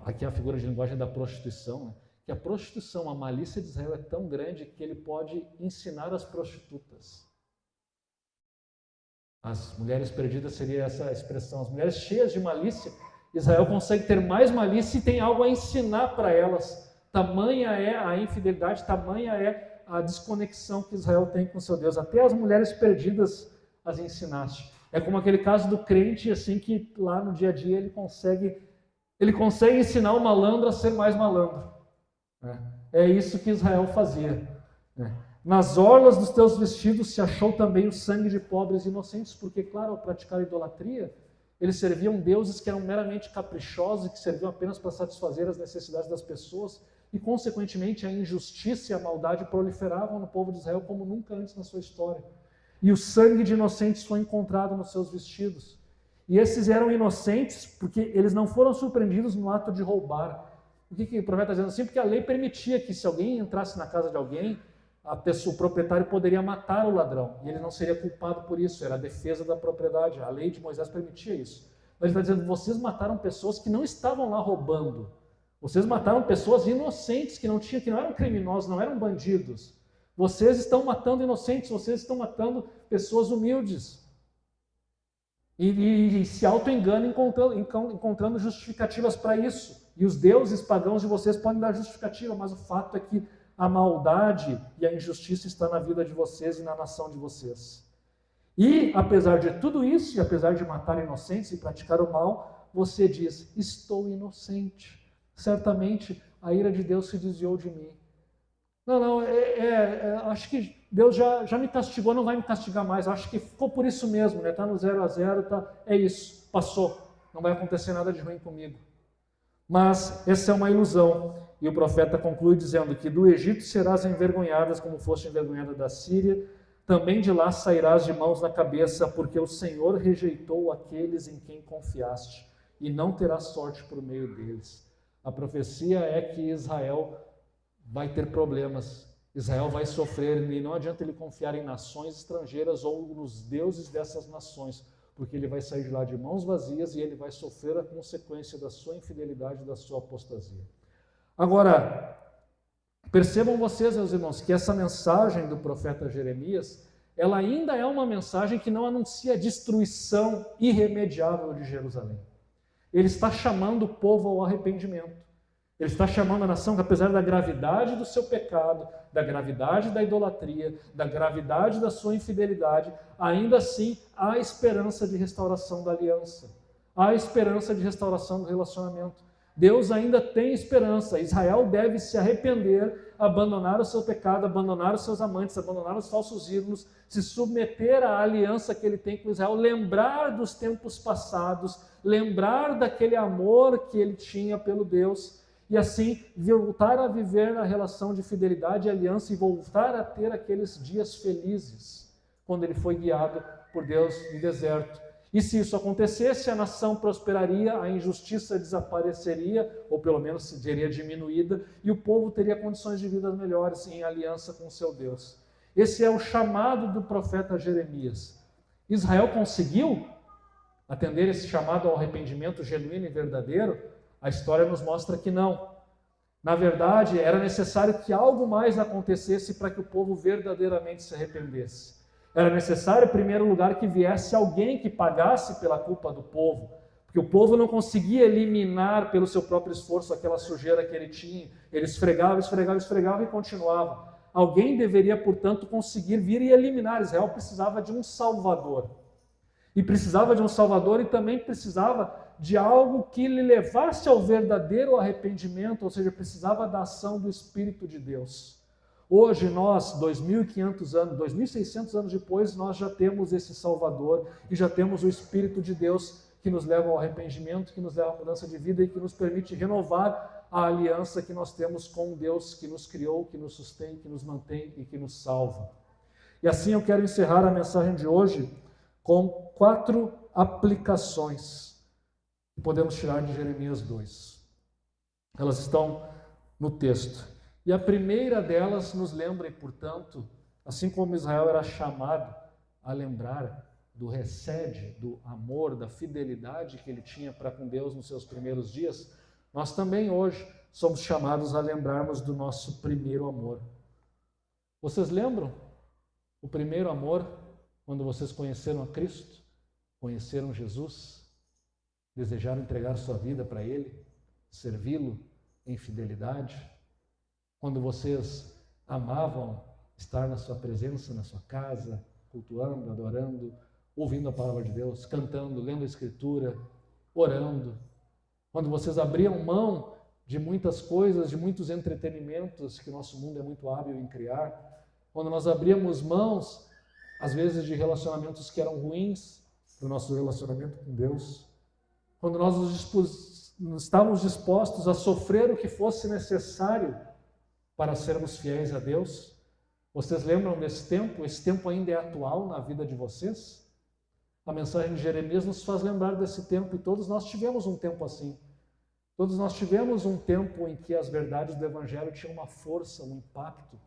aqui a figura de linguagem da prostituição, né? Que a prostituição, a malícia de Israel é tão grande que ele pode ensinar as prostitutas. As mulheres perdidas seria essa expressão, as mulheres cheias de malícia, Israel consegue ter mais malícia e tem algo a ensinar para elas. Tamanha é a infidelidade, tamanha é a desconexão que Israel tem com seu Deus. Até as mulheres perdidas as ensinaste. É como aquele caso do crente, assim, que lá no dia a dia ele consegue ensinar o malandro a ser mais malandro. É isso que Israel fazia. Nas orlas dos teus vestidos se achou também o sangue de pobres inocentes, porque, claro, ao praticar idolatria, eles serviam deuses que eram meramente caprichosos e que serviam apenas para satisfazer as necessidades das pessoas, e, consequentemente, a injustiça e a maldade proliferavam no povo de Israel como nunca antes na sua história. E o sangue de inocentes foi encontrado nos seus vestidos. E esses eram inocentes porque eles não foram surpreendidos no ato de roubar. O que o profeta está dizendo assim? Porque a lei permitia que, se alguém entrasse na casa de alguém, o proprietário poderia matar o ladrão, e ele não seria culpado por isso, era a defesa da propriedade, a lei de Moisés permitia isso. Ele está dizendo, vocês mataram pessoas que não estavam lá roubando. Vocês mataram pessoas inocentes, que não eram criminosos, não eram bandidos. Vocês estão matando inocentes, vocês estão matando pessoas humildes. E se auto-enganam encontrando justificativas para isso. E os deuses pagãos de vocês podem dar justificativa, mas o fato é que a maldade e a injustiça está na vida de vocês e na nação de vocês. E, apesar de tudo isso, e apesar de matar inocentes e praticar o mal, você diz, estou inocente. Certamente a ira de Deus se desviou de mim. Não, acho que Deus já me castigou, não vai me castigar mais. Acho que ficou por isso mesmo, né? Está no 0-0, é isso, passou. Não vai acontecer nada de ruim comigo. Mas essa é uma ilusão. E o profeta conclui dizendo que do Egito serás envergonhadas como foste envergonhada da Síria. Também de lá sairás de mãos na cabeça, porque o Senhor rejeitou aqueles em quem confiaste, e não terás sorte por meio deles. A profecia é que Israel vai ter problemas, Israel vai sofrer, e não adianta ele confiar em nações estrangeiras ou nos deuses dessas nações, porque ele vai sair de lá de mãos vazias e ele vai sofrer a consequência da sua infidelidade e da sua apostasia. Agora, percebam vocês, meus irmãos, que essa mensagem do profeta Jeremias, ela ainda é uma mensagem que não anuncia a destruição irremediável de Jerusalém. Ele está chamando o povo ao arrependimento. Ele está chamando a nação que, apesar da gravidade do seu pecado, da gravidade da idolatria, da gravidade da sua infidelidade, ainda assim há esperança de restauração da aliança. Há esperança de restauração do relacionamento. Deus ainda tem esperança. Israel deve se arrepender, abandonar o seu pecado, abandonar os seus amantes, abandonar os falsos ídolos, se submeter à aliança que ele tem com Israel, lembrar dos tempos passados, lembrar daquele amor que ele tinha pelo Deus, e assim voltar a viver na relação de fidelidade e aliança e voltar a ter aqueles dias felizes, quando ele foi guiado por Deus no deserto. E se isso acontecesse, a nação prosperaria, a injustiça desapareceria, ou pelo menos seria diminuída, e o povo teria condições de vida melhores em aliança com o seu Deus. Esse é o chamado do profeta Jeremias. Israel conseguiu atender esse chamado ao arrependimento genuíno e verdadeiro? A história nos mostra que não. Na verdade, era necessário que algo mais acontecesse para que o povo verdadeiramente se arrependesse. Era necessário, em primeiro lugar, que viesse alguém que pagasse pela culpa do povo, porque o povo não conseguia eliminar pelo seu próprio esforço aquela sujeira que ele tinha. Ele esfregava e continuava. Alguém deveria, portanto, conseguir vir e eliminar. Israel precisava de um Salvador. E precisava de um Salvador e também precisava de algo que lhe levasse ao verdadeiro arrependimento, ou seja, precisava da ação do Espírito de Deus. Hoje nós, 2.500 anos, 2.600 anos depois, nós já temos esse Salvador e já temos o Espírito de Deus que nos leva ao arrependimento, que nos leva à mudança de vida e que nos permite renovar a aliança que nós temos com o Deus que nos criou, que nos sustém, que nos mantém e que nos salva. E assim eu quero encerrar a mensagem de hoje com 4 aplicações que podemos tirar de Jeremias 2. Elas estão no texto. E a primeira delas nos lembra, e portanto, assim como Israel era chamado a lembrar do recede, do amor, da fidelidade que ele tinha para com Deus nos seus primeiros dias, nós também hoje somos chamados a lembrarmos do nosso primeiro amor. Vocês lembram o primeiro amor quando vocês conheceram a Cristo, conheceram Jesus, desejaram entregar sua vida para Ele, servi-lo em fidelidade? Quando vocês amavam estar na sua presença, na sua casa, cultuando, adorando, ouvindo a palavra de Deus, cantando, lendo a Escritura, orando. Quando vocês abriam mão de muitas coisas, de muitos entretenimentos que o nosso mundo é muito hábil em criar. Quando nós abríamos mãos, às vezes, de relacionamentos que eram ruins para o nosso relacionamento com Deus. Quando nós estávamos dispostos a sofrer o que fosse necessário para sermos fiéis a Deus. Vocês lembram desse tempo? Esse tempo ainda é atual na vida de vocês? A mensagem de Jeremias nos faz lembrar desse tempo e todos nós tivemos um tempo assim. Todos nós tivemos um tempo em que as verdades do Evangelho tinham uma força, um impacto.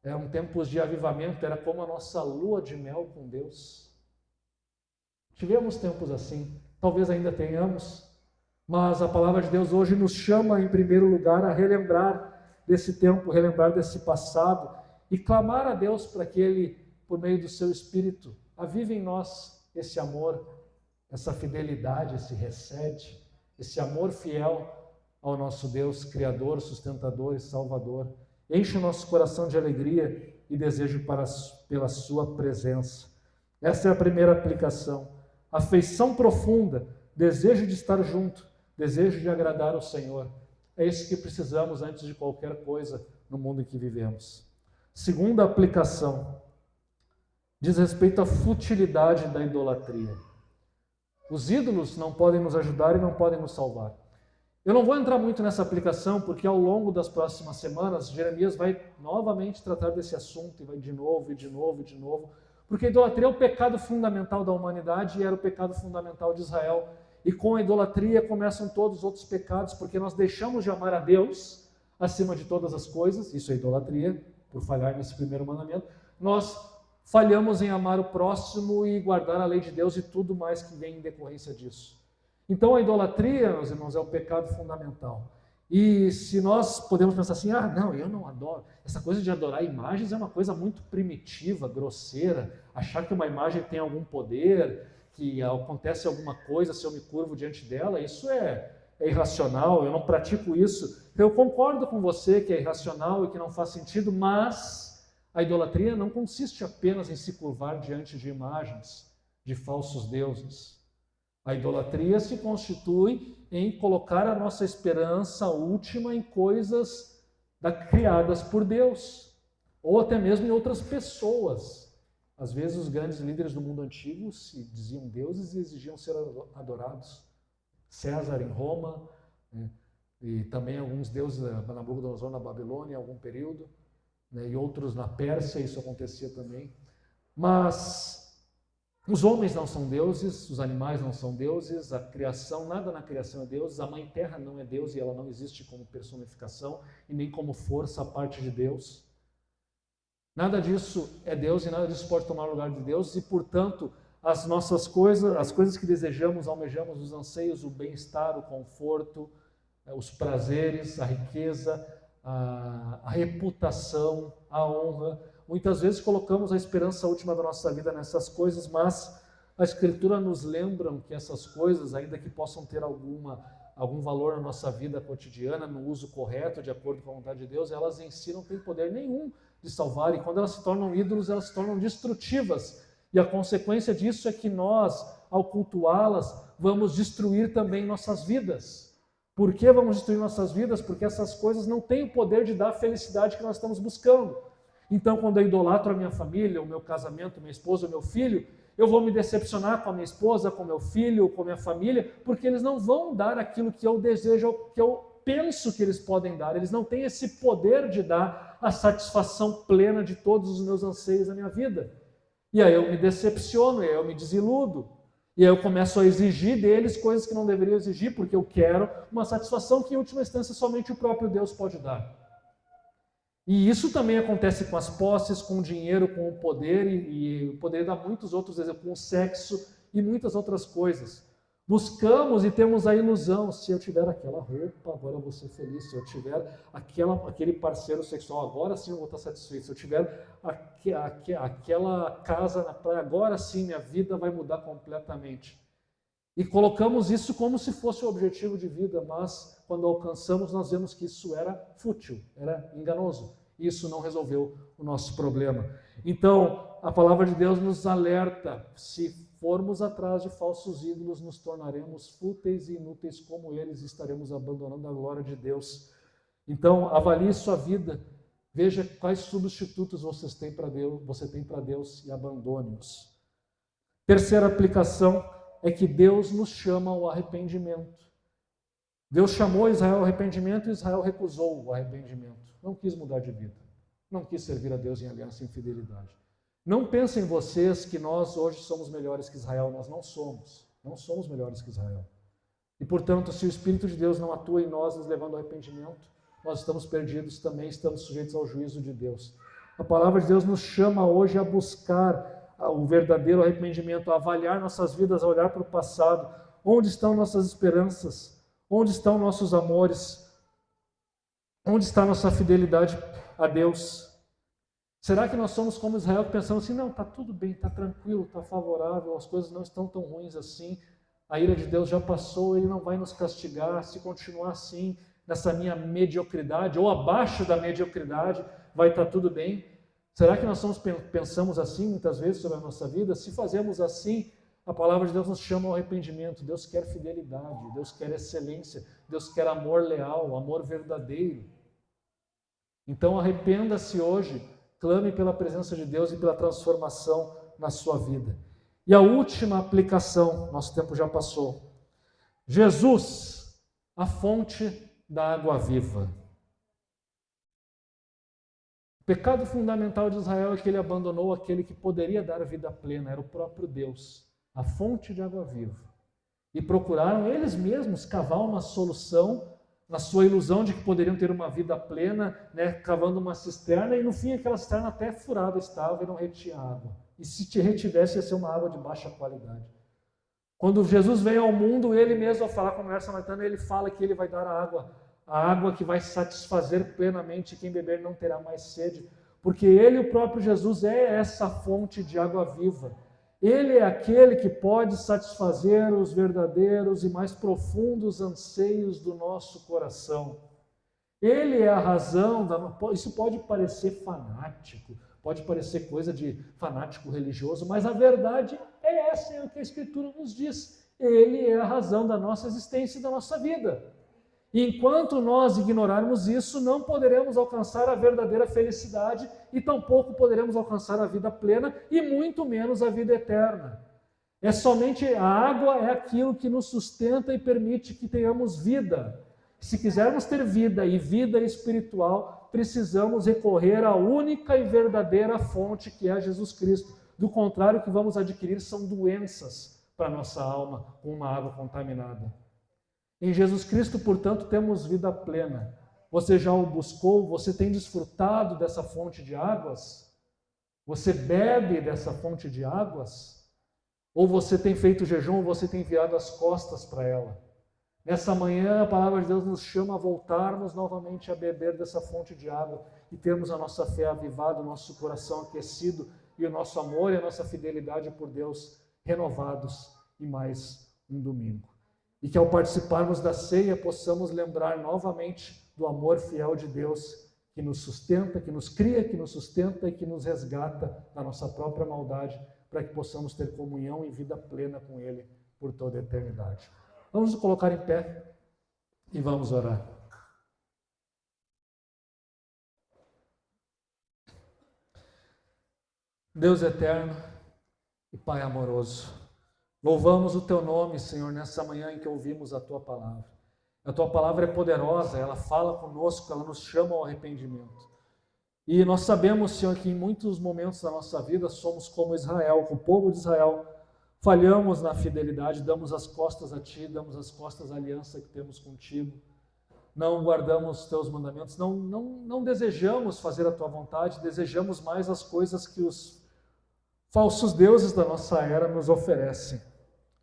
Eram tempos de avivamento, era como a nossa lua de mel com Deus. Tivemos tempos assim. Talvez ainda tenhamos, mas a palavra de Deus hoje nos chama, em primeiro lugar, a relembrar desse tempo, relembrar desse passado e clamar a Deus para que Ele, por meio do seu Espírito, avive em nós esse amor, essa fidelidade, esse recede, esse amor fiel ao nosso Deus, Criador, Sustentador e Salvador. Enche o nosso coração de alegria e desejo pela sua presença. Essa é a primeira aplicação. Afeição profunda, desejo de estar junto, desejo de agradar ao Senhor. É isso que precisamos antes de qualquer coisa no mundo em que vivemos. Segunda aplicação, diz respeito à futilidade da idolatria. Os ídolos não podem nos ajudar e não podem nos salvar. Eu não vou entrar muito nessa aplicação, porque ao longo das próximas semanas, Jeremias vai novamente tratar desse assunto, e vai de novo, e de novo, e de novo, porque a idolatria é o pecado fundamental da humanidade e era o pecado fundamental de Israel. E com a idolatria começam todos os outros pecados, porque nós deixamos de amar a Deus acima de todas as coisas, isso é idolatria, por falhar nesse primeiro mandamento. Nós falhamos em amar o próximo e guardar a lei de Deus e tudo mais que vem em decorrência disso. Então a idolatria, meus irmãos, é o pecado fundamental. E se nós podemos pensar assim, não, eu não adoro. Essa coisa de adorar imagens é uma coisa muito primitiva, grosseira. Achar que uma imagem tem algum poder, que acontece alguma coisa se eu me curvo diante dela, isso é irracional, eu não pratico isso. Eu concordo com você que é irracional e que não faz sentido, mas a idolatria não consiste apenas em se curvar diante de imagens, de falsos deuses. A idolatria se constitui em colocar a nossa esperança última em coisas criadas por Deus, ou até mesmo em outras pessoas. Às vezes os grandes líderes do mundo antigo se diziam deuses e exigiam ser adorados. César em Roma, né? E também alguns deuses, Nabucodonosor na Babilônia em algum período, né? E outros na Pérsia, isso acontecia também. Mas os homens não são deuses, os animais não são deuses, a criação, nada na criação é Deus, a Mãe Terra não é Deus e ela não existe como personificação e nem como força à parte de Deus. Nada disso é Deus e nada disso pode tomar o lugar de Deus e, portanto, as nossas coisas, as coisas que desejamos, almejamos, os anseios, o bem-estar, o conforto, os prazeres, a riqueza, a reputação, a honra. Muitas vezes colocamos a esperança última da nossa vida nessas coisas, mas a Escritura nos lembra que essas coisas, ainda que possam ter algum valor na nossa vida cotidiana, no uso correto, de acordo com a vontade de Deus, elas em si não têm poder nenhum de salvar, e quando elas se tornam ídolos, elas se tornam destrutivas. E a consequência disso é que nós, ao cultuá-las, vamos destruir também nossas vidas. Por que vamos destruir nossas vidas? Porque essas coisas não têm o poder de dar a felicidade que nós estamos buscando. Então, quando eu idolatro a minha família, o meu casamento, minha esposa, o meu filho, eu vou me decepcionar com a minha esposa, com o meu filho, com a minha família, porque eles não vão dar aquilo que eu desejo, que eu penso que eles podem dar. Eles não têm esse poder de dar a satisfação plena de todos os meus anseios na minha vida. E aí eu me decepciono, e aí eu me desiludo. E aí eu começo a exigir deles coisas que não deveriam exigir, porque eu quero uma satisfação que, em última instância, somente o próprio Deus pode dar. E isso também acontece com as posses, com o dinheiro, com o poder, e poderia dar muitos outros exemplos, com o sexo e muitas outras coisas. Buscamos e temos a ilusão, se eu tiver aquela roupa, agora eu vou ser feliz, se eu tiver aquele parceiro sexual, agora sim eu vou estar satisfeito, se eu tiver aquela casa na praia, agora sim minha vida vai mudar completamente. E colocamos isso como se fosse o objetivo de vida, mas quando alcançamos nós vemos que isso era fútil, era enganoso. Isso não resolveu o nosso problema. Então, a palavra de Deus nos alerta, se formos atrás de falsos ídolos, nos tornaremos fúteis e inúteis como eles, estaremos abandonando a glória de Deus. Então, avalie sua vida, veja quais substitutos você tem para Deus e abandone-os. Terceira aplicação é que Deus nos chama ao arrependimento. Deus chamou Israel ao arrependimento e Israel recusou o arrependimento. Não quis mudar de vida. Não quis servir a Deus em aliança e fidelidade. Não pensem vocês que nós hoje somos melhores que Israel. Nós não somos. Não somos melhores que Israel. E, portanto, se o Espírito de Deus não atua em nós, nos levando ao arrependimento, nós estamos perdidos também, estamos sujeitos ao juízo de Deus. A palavra de Deus nos chama hoje a buscar o verdadeiro arrependimento, a avaliar nossas vidas, a olhar para o passado, Onde estão nossas esperanças? Onde estão nossos amores? Onde está nossa fidelidade a Deus? Será que nós somos como Israel que pensamos assim, não, está tudo bem, está tranquilo, está favorável, as coisas não estão tão ruins assim, a ira de Deus já passou, Ele não vai nos castigar, se continuar assim, nessa minha mediocridade, ou abaixo da mediocridade, vai estar tudo bem? Será que nós pensamos assim muitas vezes sobre a nossa vida? Se fazemos assim, a palavra de Deus nos chama ao arrependimento. Deus quer fidelidade, Deus quer excelência, Deus quer amor leal, amor verdadeiro. Então arrependa-se hoje, clame pela presença de Deus e pela transformação na sua vida. E a última aplicação, nosso tempo já passou. Jesus, a fonte da água viva. O pecado fundamental de Israel é que ele abandonou aquele que poderia dar vida plena, era o próprio Deus, a fonte de água viva. E procuraram eles mesmos cavar uma solução na sua ilusão de que poderiam ter uma vida plena, né, cavando uma cisterna, e no fim aquela cisterna até furada estava e não retinha água. E se te retivesse, ia ser uma água de baixa qualidade. Quando Jesus veio ao mundo, ele mesmo, ao falar com a mulher samaritana, ele fala que ele vai dar a água que vai satisfazer plenamente, quem beber não terá mais sede, porque ele, o próprio Jesus, é essa fonte de água viva. Ele é aquele que pode satisfazer os verdadeiros e mais profundos anseios do nosso coração. Ele é a razão, isso pode parecer fanático, pode parecer coisa de fanático religioso, mas a verdade é essa, é o que a Escritura nos diz. Ele é a razão da nossa existência e da nossa vida. E enquanto nós ignorarmos isso, não poderemos alcançar a verdadeira felicidade e tampouco poderemos alcançar a vida plena e muito menos a vida eterna. É somente a água é aquilo que nos sustenta e permite que tenhamos vida. Se quisermos ter vida e vida espiritual, precisamos recorrer à única e verdadeira fonte que é Jesus Cristo. Do contrário, o que vamos adquirir são doenças para a nossa alma com uma água contaminada. Em Jesus Cristo, portanto, temos vida plena. Você já o buscou? Você tem desfrutado dessa fonte de águas? Você bebe dessa fonte de águas? Ou você tem feito jejum, ou você tem virado as costas para ela? Nessa manhã, a palavra de Deus nos chama a voltarmos novamente a beber dessa fonte de água e termos a nossa fé avivada, o nosso coração aquecido e o nosso amor e a nossa fidelidade por Deus renovados em mais um domingo. E que ao participarmos da ceia possamos lembrar novamente do amor fiel de Deus que nos sustenta, que nos cria, que nos sustenta e que nos resgata da nossa própria maldade para que possamos ter comunhão e vida plena com Ele por toda a eternidade. Vamos nos colocar em pé e vamos orar. Deus eterno e Pai amoroso, louvamos o Teu nome, Senhor, nessa manhã em que ouvimos a Tua palavra. A Tua palavra é poderosa, ela fala conosco, ela nos chama ao arrependimento. E nós sabemos, Senhor, que em muitos momentos da nossa vida somos como Israel, como o povo de Israel. Falhamos na fidelidade, damos as costas a Ti, damos as costas à aliança que temos contigo. Não guardamos os Teus mandamentos, não desejamos fazer a Tua vontade, desejamos mais as coisas que os falsos deuses da nossa era nos oferecem.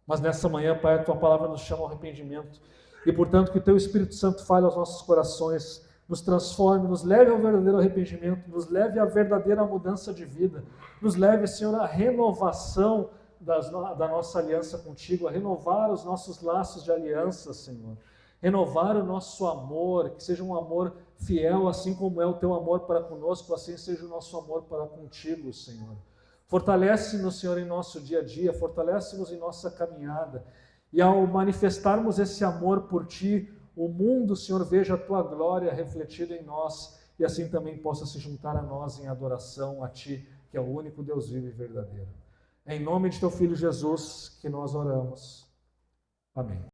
Mas nessa manhã, Pai, a Tua palavra nos chama ao arrependimento. E, portanto, que o Teu Espírito Santo fale aos nossos corações, nos transforme, nos leve ao verdadeiro arrependimento, nos leve à verdadeira mudança de vida, nos leve, Senhor, à renovação da nossa aliança contigo, a renovar os nossos laços de aliança, Senhor. Renovar o nosso amor, que seja um amor fiel, assim como é o Teu amor para conosco, assim seja o nosso amor para contigo, Senhor. Fortalece-nos, Senhor, em nosso dia a dia, fortalece-nos em nossa caminhada. E ao manifestarmos esse amor por Ti, o mundo, Senhor, veja a Tua glória refletida em nós e assim também possa se juntar a nós em adoração a Ti, que é o único Deus vivo e verdadeiro. É em nome de Teu Filho Jesus que nós oramos. Amém.